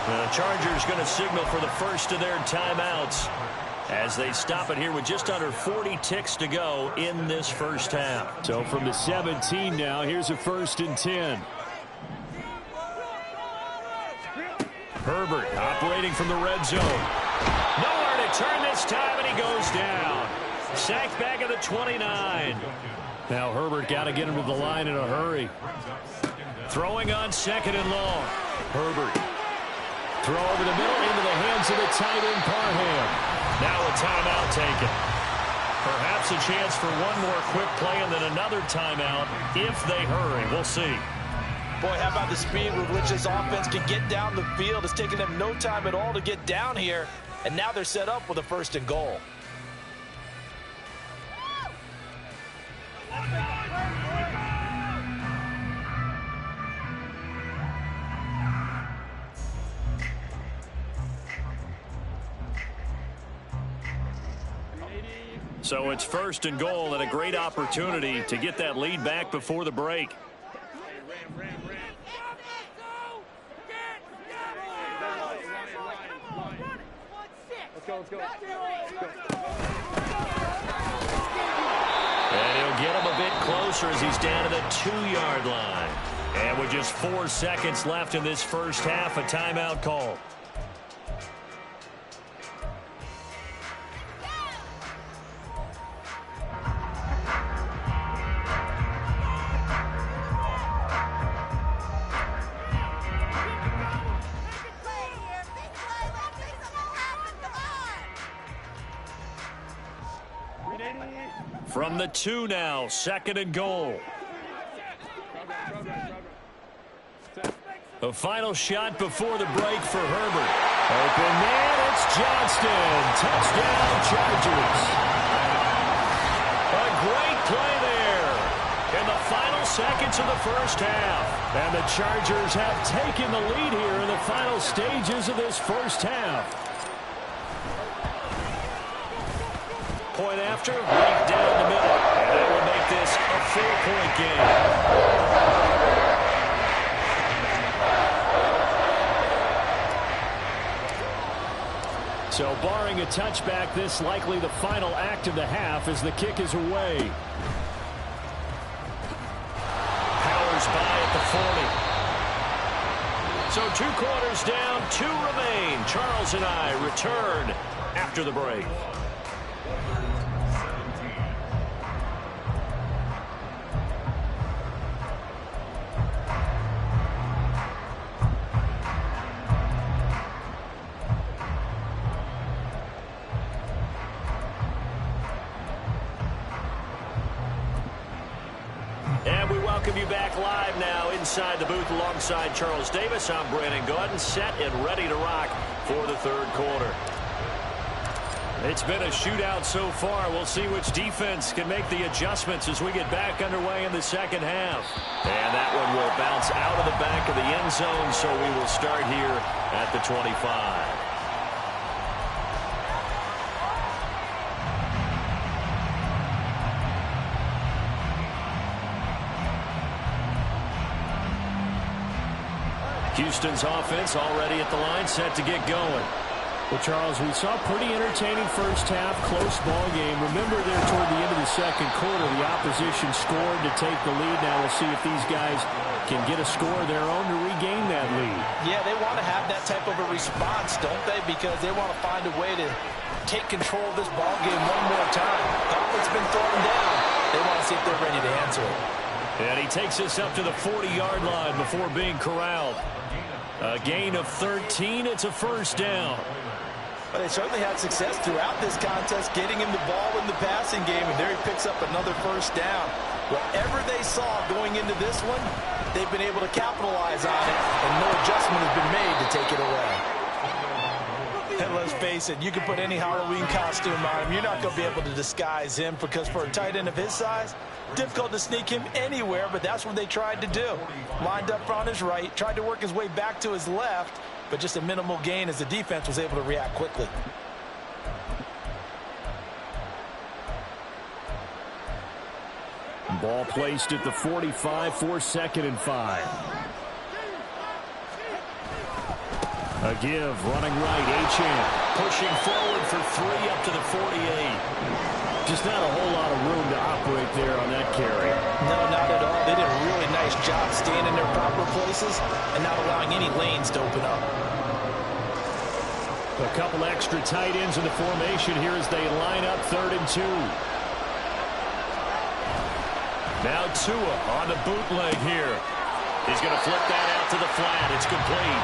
The Chargers going to signal for the first of their timeouts as they stop it here with just under 40 ticks to go in this first half. So from the 17 now, here's a 1st and 10. Herbert operating from the red zone. Nowhere to turn this time, and he goes down. Sacked back at the 29. Now Herbert got to get him to the line in a hurry. Throwing on 2nd and long. Herbert. Throw over the middle into the hands of the tight end, Parham. Now a timeout taken. Perhaps a chance for one more quick play and then another timeout if they hurry. We'll see. Boy, how about the speed with which this offense can get down the field? It's taken them no time at all to get down here, and now they're set up with a 1st and goal. So it's 1st and goal and a great opportunity to get that lead back before the break. Let's go. And he'll get him a bit closer as he's down to the 2-yard line. And with just 4 seconds left in this first half, a timeout call. From the 2 now, 2nd and goal. The final shot before the break for Herbert. Open man, it's Johnston. Touchdown, Chargers. A great play there in the final seconds of the first half. And the Chargers have taken the lead here in the final stages of this first half. Point after, right down the middle. And that will make this a 4-point game. So barring a touchback, this likely the final act of the half as the kick is away. Powers by at the 40. So 2 quarters down, 2 remain. Charles and I return after the break. And we welcome you back live now inside the booth alongside Charles Davis. I'm Brandon Gaudin, set and ready to rock for the third quarter. It's been a shootout so far. We'll see which defense can make the adjustments as we get back underway in the second half. And that one will bounce out of the back of the end zone, so we will start here at the 25. Houston's offense already at the line, set to get going. Well, Charles, we saw a pretty entertaining first half, close ball game. Remember there toward the end of the second quarter, the opposition scored to take the lead. Now we'll see if these guys can get a score of their own to regain that lead. Yeah, they want to have that type of a response, don't they? Because they want to find a way to take control of this ball game one more time. Gauntlet's been thrown down. They want to see if they're ready to answer it. And he takes us up to the 40-yard line before being corralled. A gain of 13. It's a first down. But they certainly had success throughout this contest, getting him the ball in the passing game, and there he picks up another first down. Whatever they saw going into this one, they've been able to capitalize on it, and no adjustment has been made to take it away. And let's face it, you can put any Halloween costume on him. You're not going to be able to disguise him, because for a tight end of his size, difficult to sneak him anywhere, but that's what they tried to do. Lined up on his right, tried to work his way back to his left, but just a minimal gain as the defense was able to react quickly. Ball placed at the 45 for 2nd and 5. A give, running right, Achane. Pushing forward for 3 up to the 48. Just not a whole lot of room to operate there on that carry. No, not at all. They did a really nice job staying in their proper places and not allowing any lanes to open up. A couple extra tight ends in the formation here as they line up 3rd and 2. Now Tua on the bootleg here. He's going to flip that out to the flat. It's complete.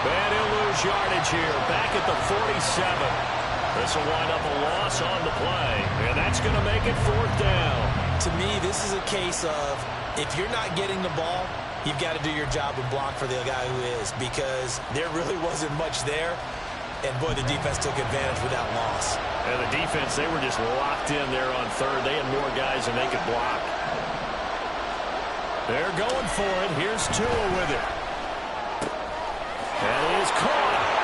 And he'll lose yardage here. Back at the 47. This will wind up a loss on the play. And that's going to make it 4th down. To me, this is a case of if you're not getting the ball, you've got to do your job and block for the guy who is, because there really wasn't much there. And, boy, the defense took advantage without loss. And the defense, they were just locked in there on 3rd. They had more guys than they could block. They're going for it. Here's Tua with it. And it is caught.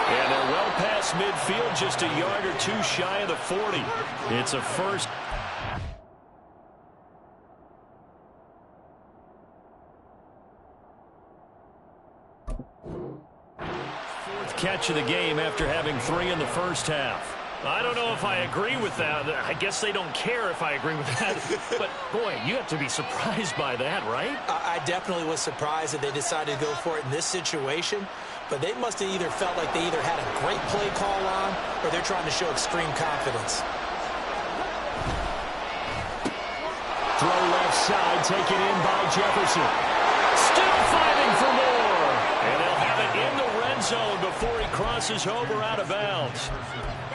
And they're well past midfield, just a yard or 2 shy of the 40. It's a first. Fourth catch of the game after having 3 in the first half. I don't know if I agree with that. I guess they don't care if I agree with that. But, boy, you have to be surprised by that, right? I definitely was surprised that they decided to go for it in this situation. But they must have either felt like they either had a great play call on or they're trying to show extreme confidence. Throw left side, taken in by Jefferson. Still fighting for more. And they'll have it in the red zone before he crosses over out of bounds.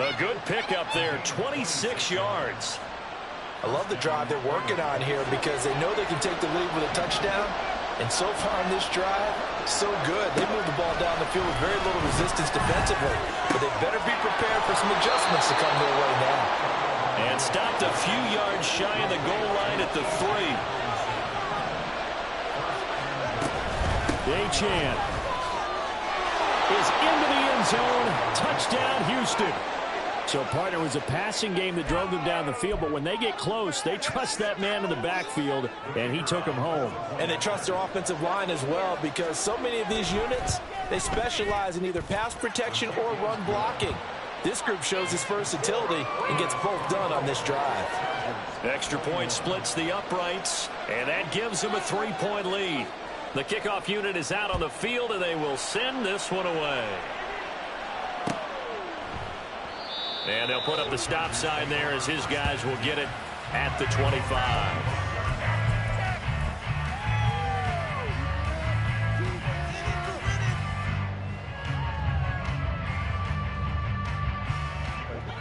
A good pickup there, 26 yards. I love the drive they're working on here because they know they can take the lead with a touchdown. And so far on this drive, so good. They moved the ball down the field with very little resistance defensively. But they better be prepared for some adjustments to come their way now. And stopped a few yards shy of the goal line at the 3. Achane is into the end zone. Touchdown, Houston. So, partner, it was a passing game that drove them down the field, but when they get close, they trust that man in the backfield, and he took them home. And they trust their offensive line as well, because so many of these units, they specialize in either pass protection or run blocking. This group shows its versatility and gets both done on this drive. Extra point splits the uprights, and that gives them a 3-point lead. The kickoff unit is out on the field, and they will send this one away. And they'll put up the stop sign there as his guys will get it at the 25.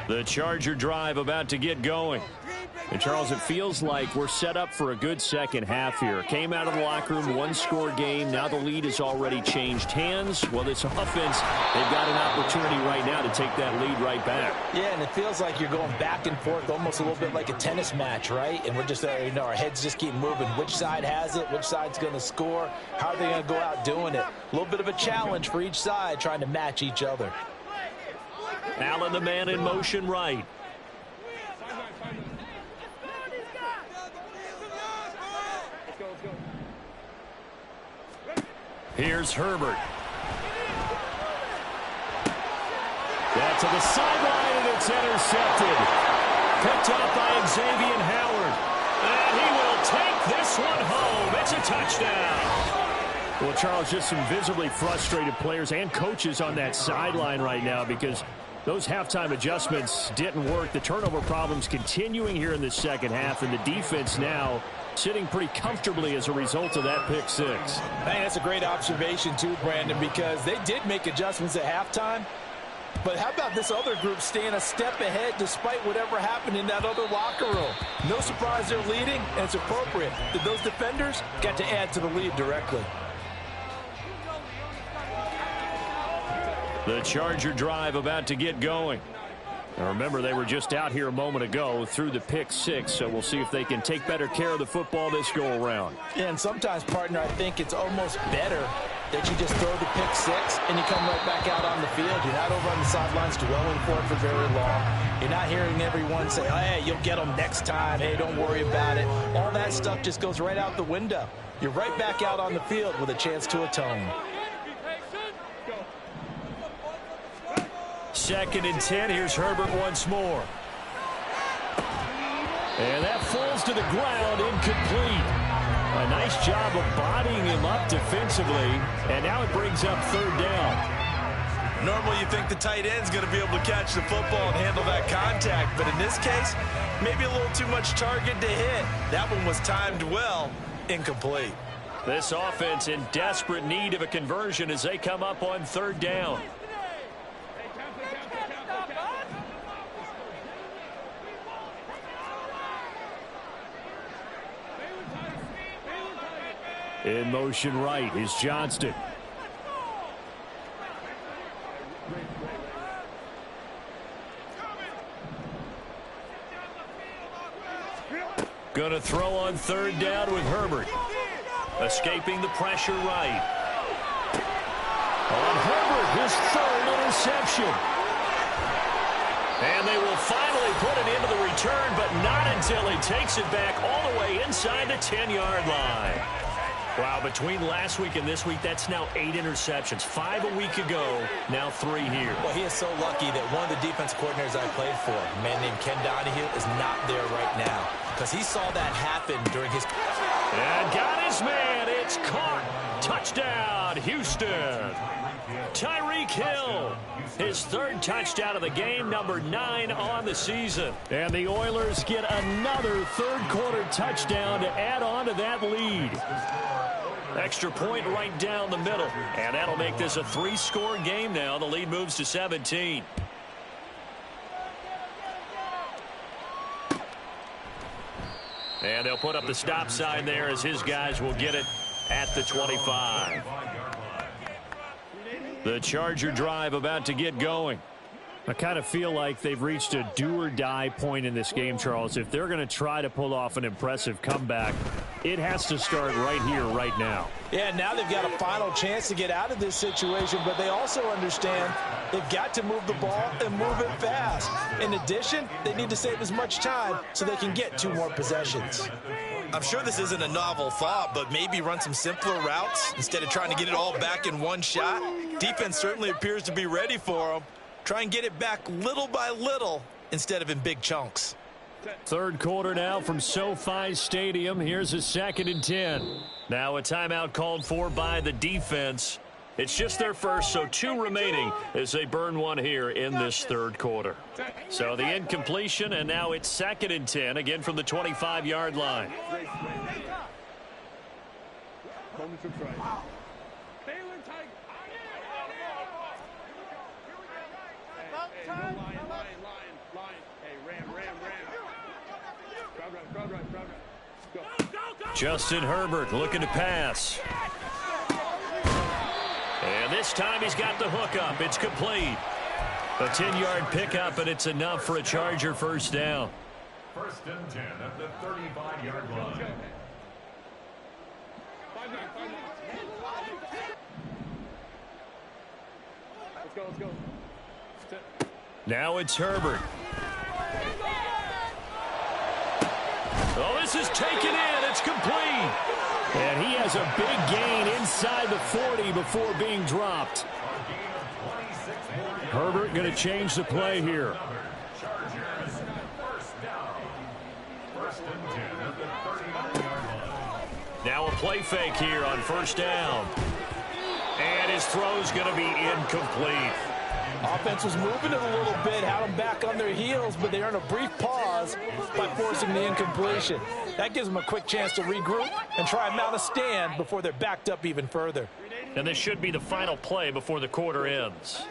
The Charger drive about to get going. And, Charles, it feels like we're set up for a good second half here. Came out of the locker room, one-score game. Now the lead has already changed hands. Well, this offense, they've got an opportunity right now to take that lead right back. Yeah, and it feels like you're going back and forth, almost a little bit like a tennis match, right? And we're just, our heads just keep moving. Which side has it? Which side's going to score? How are they going to go out doing it? A little bit of a challenge for each side, trying to match each other. Allen, the man in motion right. Here's Herbert. That's to the sideline, and it's intercepted. Picked up by Xavier Howard. And he will take this one home. It's a touchdown. Well, Charles, just some visibly frustrated players and coaches on that sideline right now because those halftime adjustments didn't work. The turnover problems continuing here in the second half, and the defense now sitting pretty comfortably as a result of that pick six. I think that's a great observation too, Brandon, because they did make adjustments at halftime. But how about this other group staying a step ahead despite whatever happened in that other locker room? No surprise they're leading, and it's appropriate that those defenders got to add to the lead directly. The Charger drive about to get going. Now remember, they were just out here a moment ago through the pick six, so we'll see if they can take better care of the football this go-around. Yeah, and sometimes, partner, I think it's almost better that you just throw the pick six and you come right back out on the field. You're not over on the sidelines dwelling for it for very long. You're not hearing everyone say, oh, hey, you'll get them next time. Hey, don't worry about it. All that stuff just goes right out the window. You're right back out on the field with a chance to atone. 2nd and 10. Here's Herbert once more. And that falls to the ground, incomplete. A nice job of bodying him up defensively, and now it brings up 3rd down. Normally you think the tight end's going to be able to catch the football and handle that contact, but in this case, maybe a little too much target to hit. That one was timed well, incomplete. This offense in desperate need of a conversion as they come up on 3rd down. In motion right is Johnston. Going to throw on 3rd down with Herbert. Escaping the pressure right. On Herbert, his 3rd interception. And they will finally put it into the return, but not until he takes it back all the way inside the 10-yard line. Wow, between last week and this week, that's now 8 interceptions. 5 a week ago, now 3 here. Well, he is so lucky that one of the defense coordinators I played for, a man named Ken Donahue, is not there right now because he saw that happen during his... And got his man. It's caught. Touchdown, Houston. Tyreek Hill, his 3rd touchdown of the game, number 9 on the season. And the Oilers get another 3rd quarter touchdown to add on to that lead. Extra point right down the middle. And that'll make this a 3-score game now. The lead moves to 17. And they'll put up the stop sign there as his guys will get it at the 25. The Charger drive about to get going. I kind of feel like they've reached a do-or-die point in this game, Charles. If they're going to try to pull off an impressive comeback, it has to start right here, right now. Yeah, now they've got a final chance to get out of this situation, but they also understand they've got to move the ball and move it fast. In addition, they need to save as much time so they can get 2 more possessions. I'm sure this isn't a novel thought, but maybe run some simpler routes instead of trying to get it all back in one shot. Defense certainly appears to be ready for them. Try and get it back little by little instead of in big chunks. 3rd quarter now from SoFi Stadium. Here's a 2nd and 10. Now a timeout called for by the defense. It's just their first, so 2 remaining as they burn one here in this 3rd quarter. So the incompletion, and now it's 2nd and 10, again from the 25-yard line. Justin Herbert looking to pass. And this time he's got the hook up. It's complete. A 10-yard pickup, and it's enough for a Charger first down. First and 10 at the 35-yard line. Let's go. Now it's Herbert. Oh, this is taken in. It's complete. And he has a big gain inside the 40 before being dropped. Herbert going to change the play here. Now a play fake here on first down. And his throw's going to be incomplete. Offense was moving it a little bit, had them back on their heels, but they earned a brief pause by forcing the incompletion. That gives them a quick chance to regroup and try and mount a stand before they're backed up even further. And this should be the final play before the quarter ends.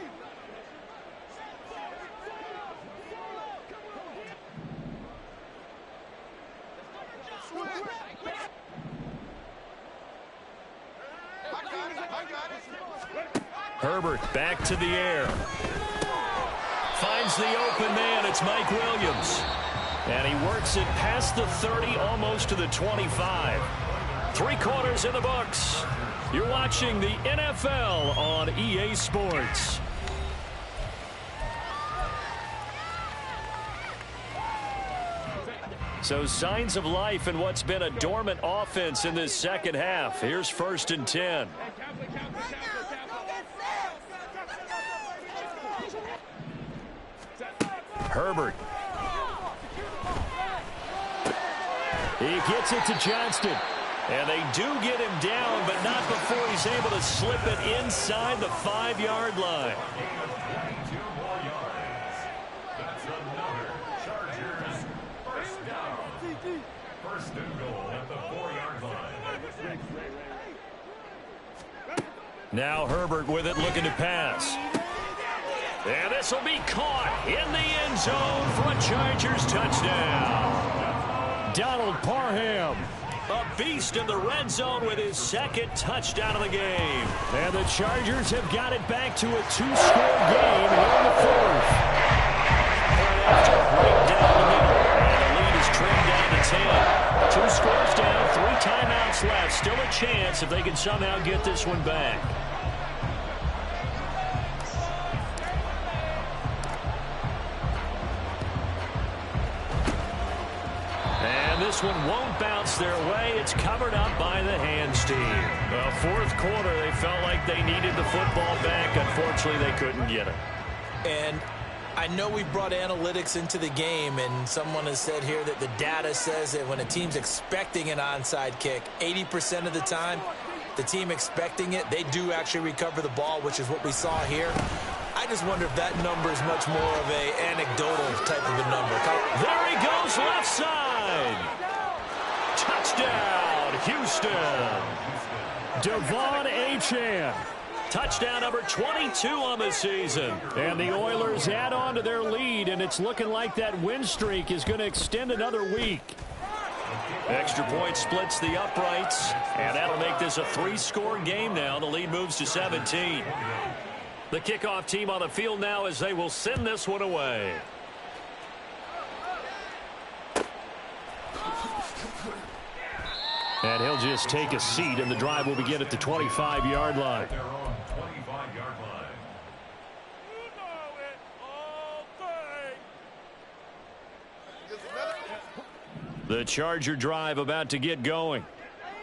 Herbert back to the air. Finds the open man. It's Mike Williams. And he works it past the 30, almost to the 25. 3 quarters in the books. You're watching the NFL on EA Sports. So signs of life in what's been a dormant offense in this second half. Here's first and 10. Herbert. He gets it to Johnston. And they do get him down, but not before he's able to slip it inside the 5-yard line. That's another Chargers first down. First and goal at the 4-yard line. Now Herbert with it, looking to pass. And this will be caught in the end zone for a Chargers touchdown. Donald Parham. A beast in the red zone with his second touchdown of the game. And the Chargers have got it back to a 2-score game here in the fourth. After a break down the middle, and the lead is trimmed down to 10. 2 scores down, 3 timeouts left. Still a chance if they can somehow get this one back. This one won't bounce their way. It's covered up by the hands team. Well, fourth quarter, they felt like they needed the football back. Unfortunately, they couldn't get it. And I know we brought analytics into the game, and someone has said here that the data says that when a team's expecting an onside kick, 80% of the time, the team expecting it, they do actually recover the ball, which is what we saw here. I just wonder if that number is much more of an anecdotal type of a number. There he goes, left side. Touchdown, Houston. Devon Achane. Touchdown number 22 on the season. And the Oilers add on to their lead, and it's looking like that win streak is going to extend another week. Extra point splits the uprights, and that'll make this a 3-score game now. The lead moves to 17. The kickoff team on the field now as they will send this one away. And he'll just take a seat, and the drive will begin at the 25-yard line. Their own 25-yard line. The Charger drive about to get going.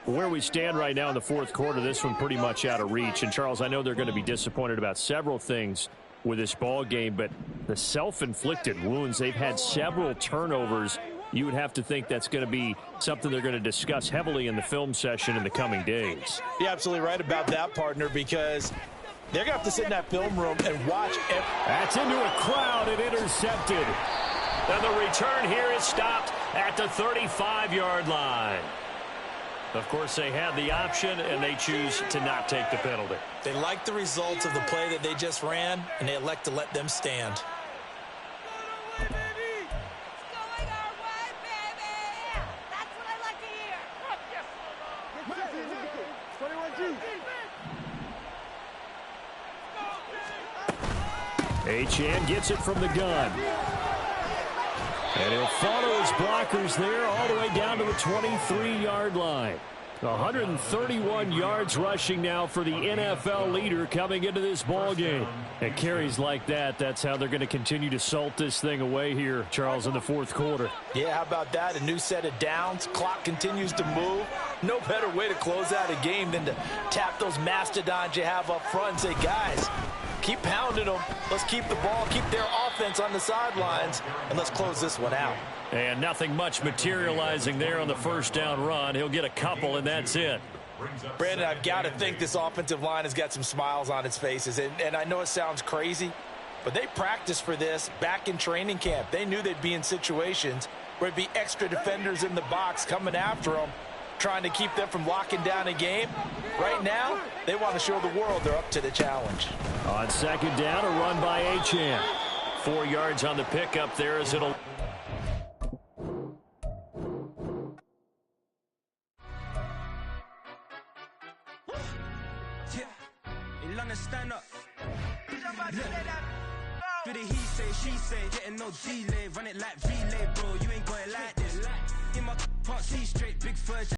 Where we stand right now in the fourth quarter, this one pretty much out of reach. And, Charles, I know they're going to be disappointed about several things with this ball game, but the self-inflicted wounds, they've had several turnovers. You would have to think that's going to be something they're going to discuss heavily in the film session in the coming days. You're absolutely right about that, partner, because they're going to have to sit in that film room and watch. That's into a crowd and intercepted. And the return here is stopped at the 35-yard line. Of course, they had the option, and they choose to not take the penalty. They like the results of the play that they just ran, and they elect to let them stand. Achane gets it from the gun. And he'll follow his blockers there all the way down to the 23-yard line. 131 yards rushing now for the NFL leader coming into this ball game. And carries like that, that's how they're going to continue to salt this thing away here, Charles, in the fourth quarter. Yeah, how about that? A new set of downs. Clock continues to move. No better way to close out a game than to tap those mastodons you have up front and say, guys, keep pounding them. Let's keep the ball, keep their offense on the sidelines, and let's close this one out. And nothing much materializing there on the first down run. He'll get a couple, and that's it. Brandon, I've got to think this offensive line has got some smiles on its faces. And I know it sounds crazy, but they practiced for this back in training camp. They knew they'd be in situations where it'd be extra defenders in the box coming after them, trying to keep them from locking down a game. Right now, they want to show the world they're up to the challenge. On second down, a run by Achane. 4 yards on the pickup there as it'll... Stand up. Do the he say, she say, getting no delay, run it like relay, bro. You ain't got it like this. In my can't see straight, big fudge.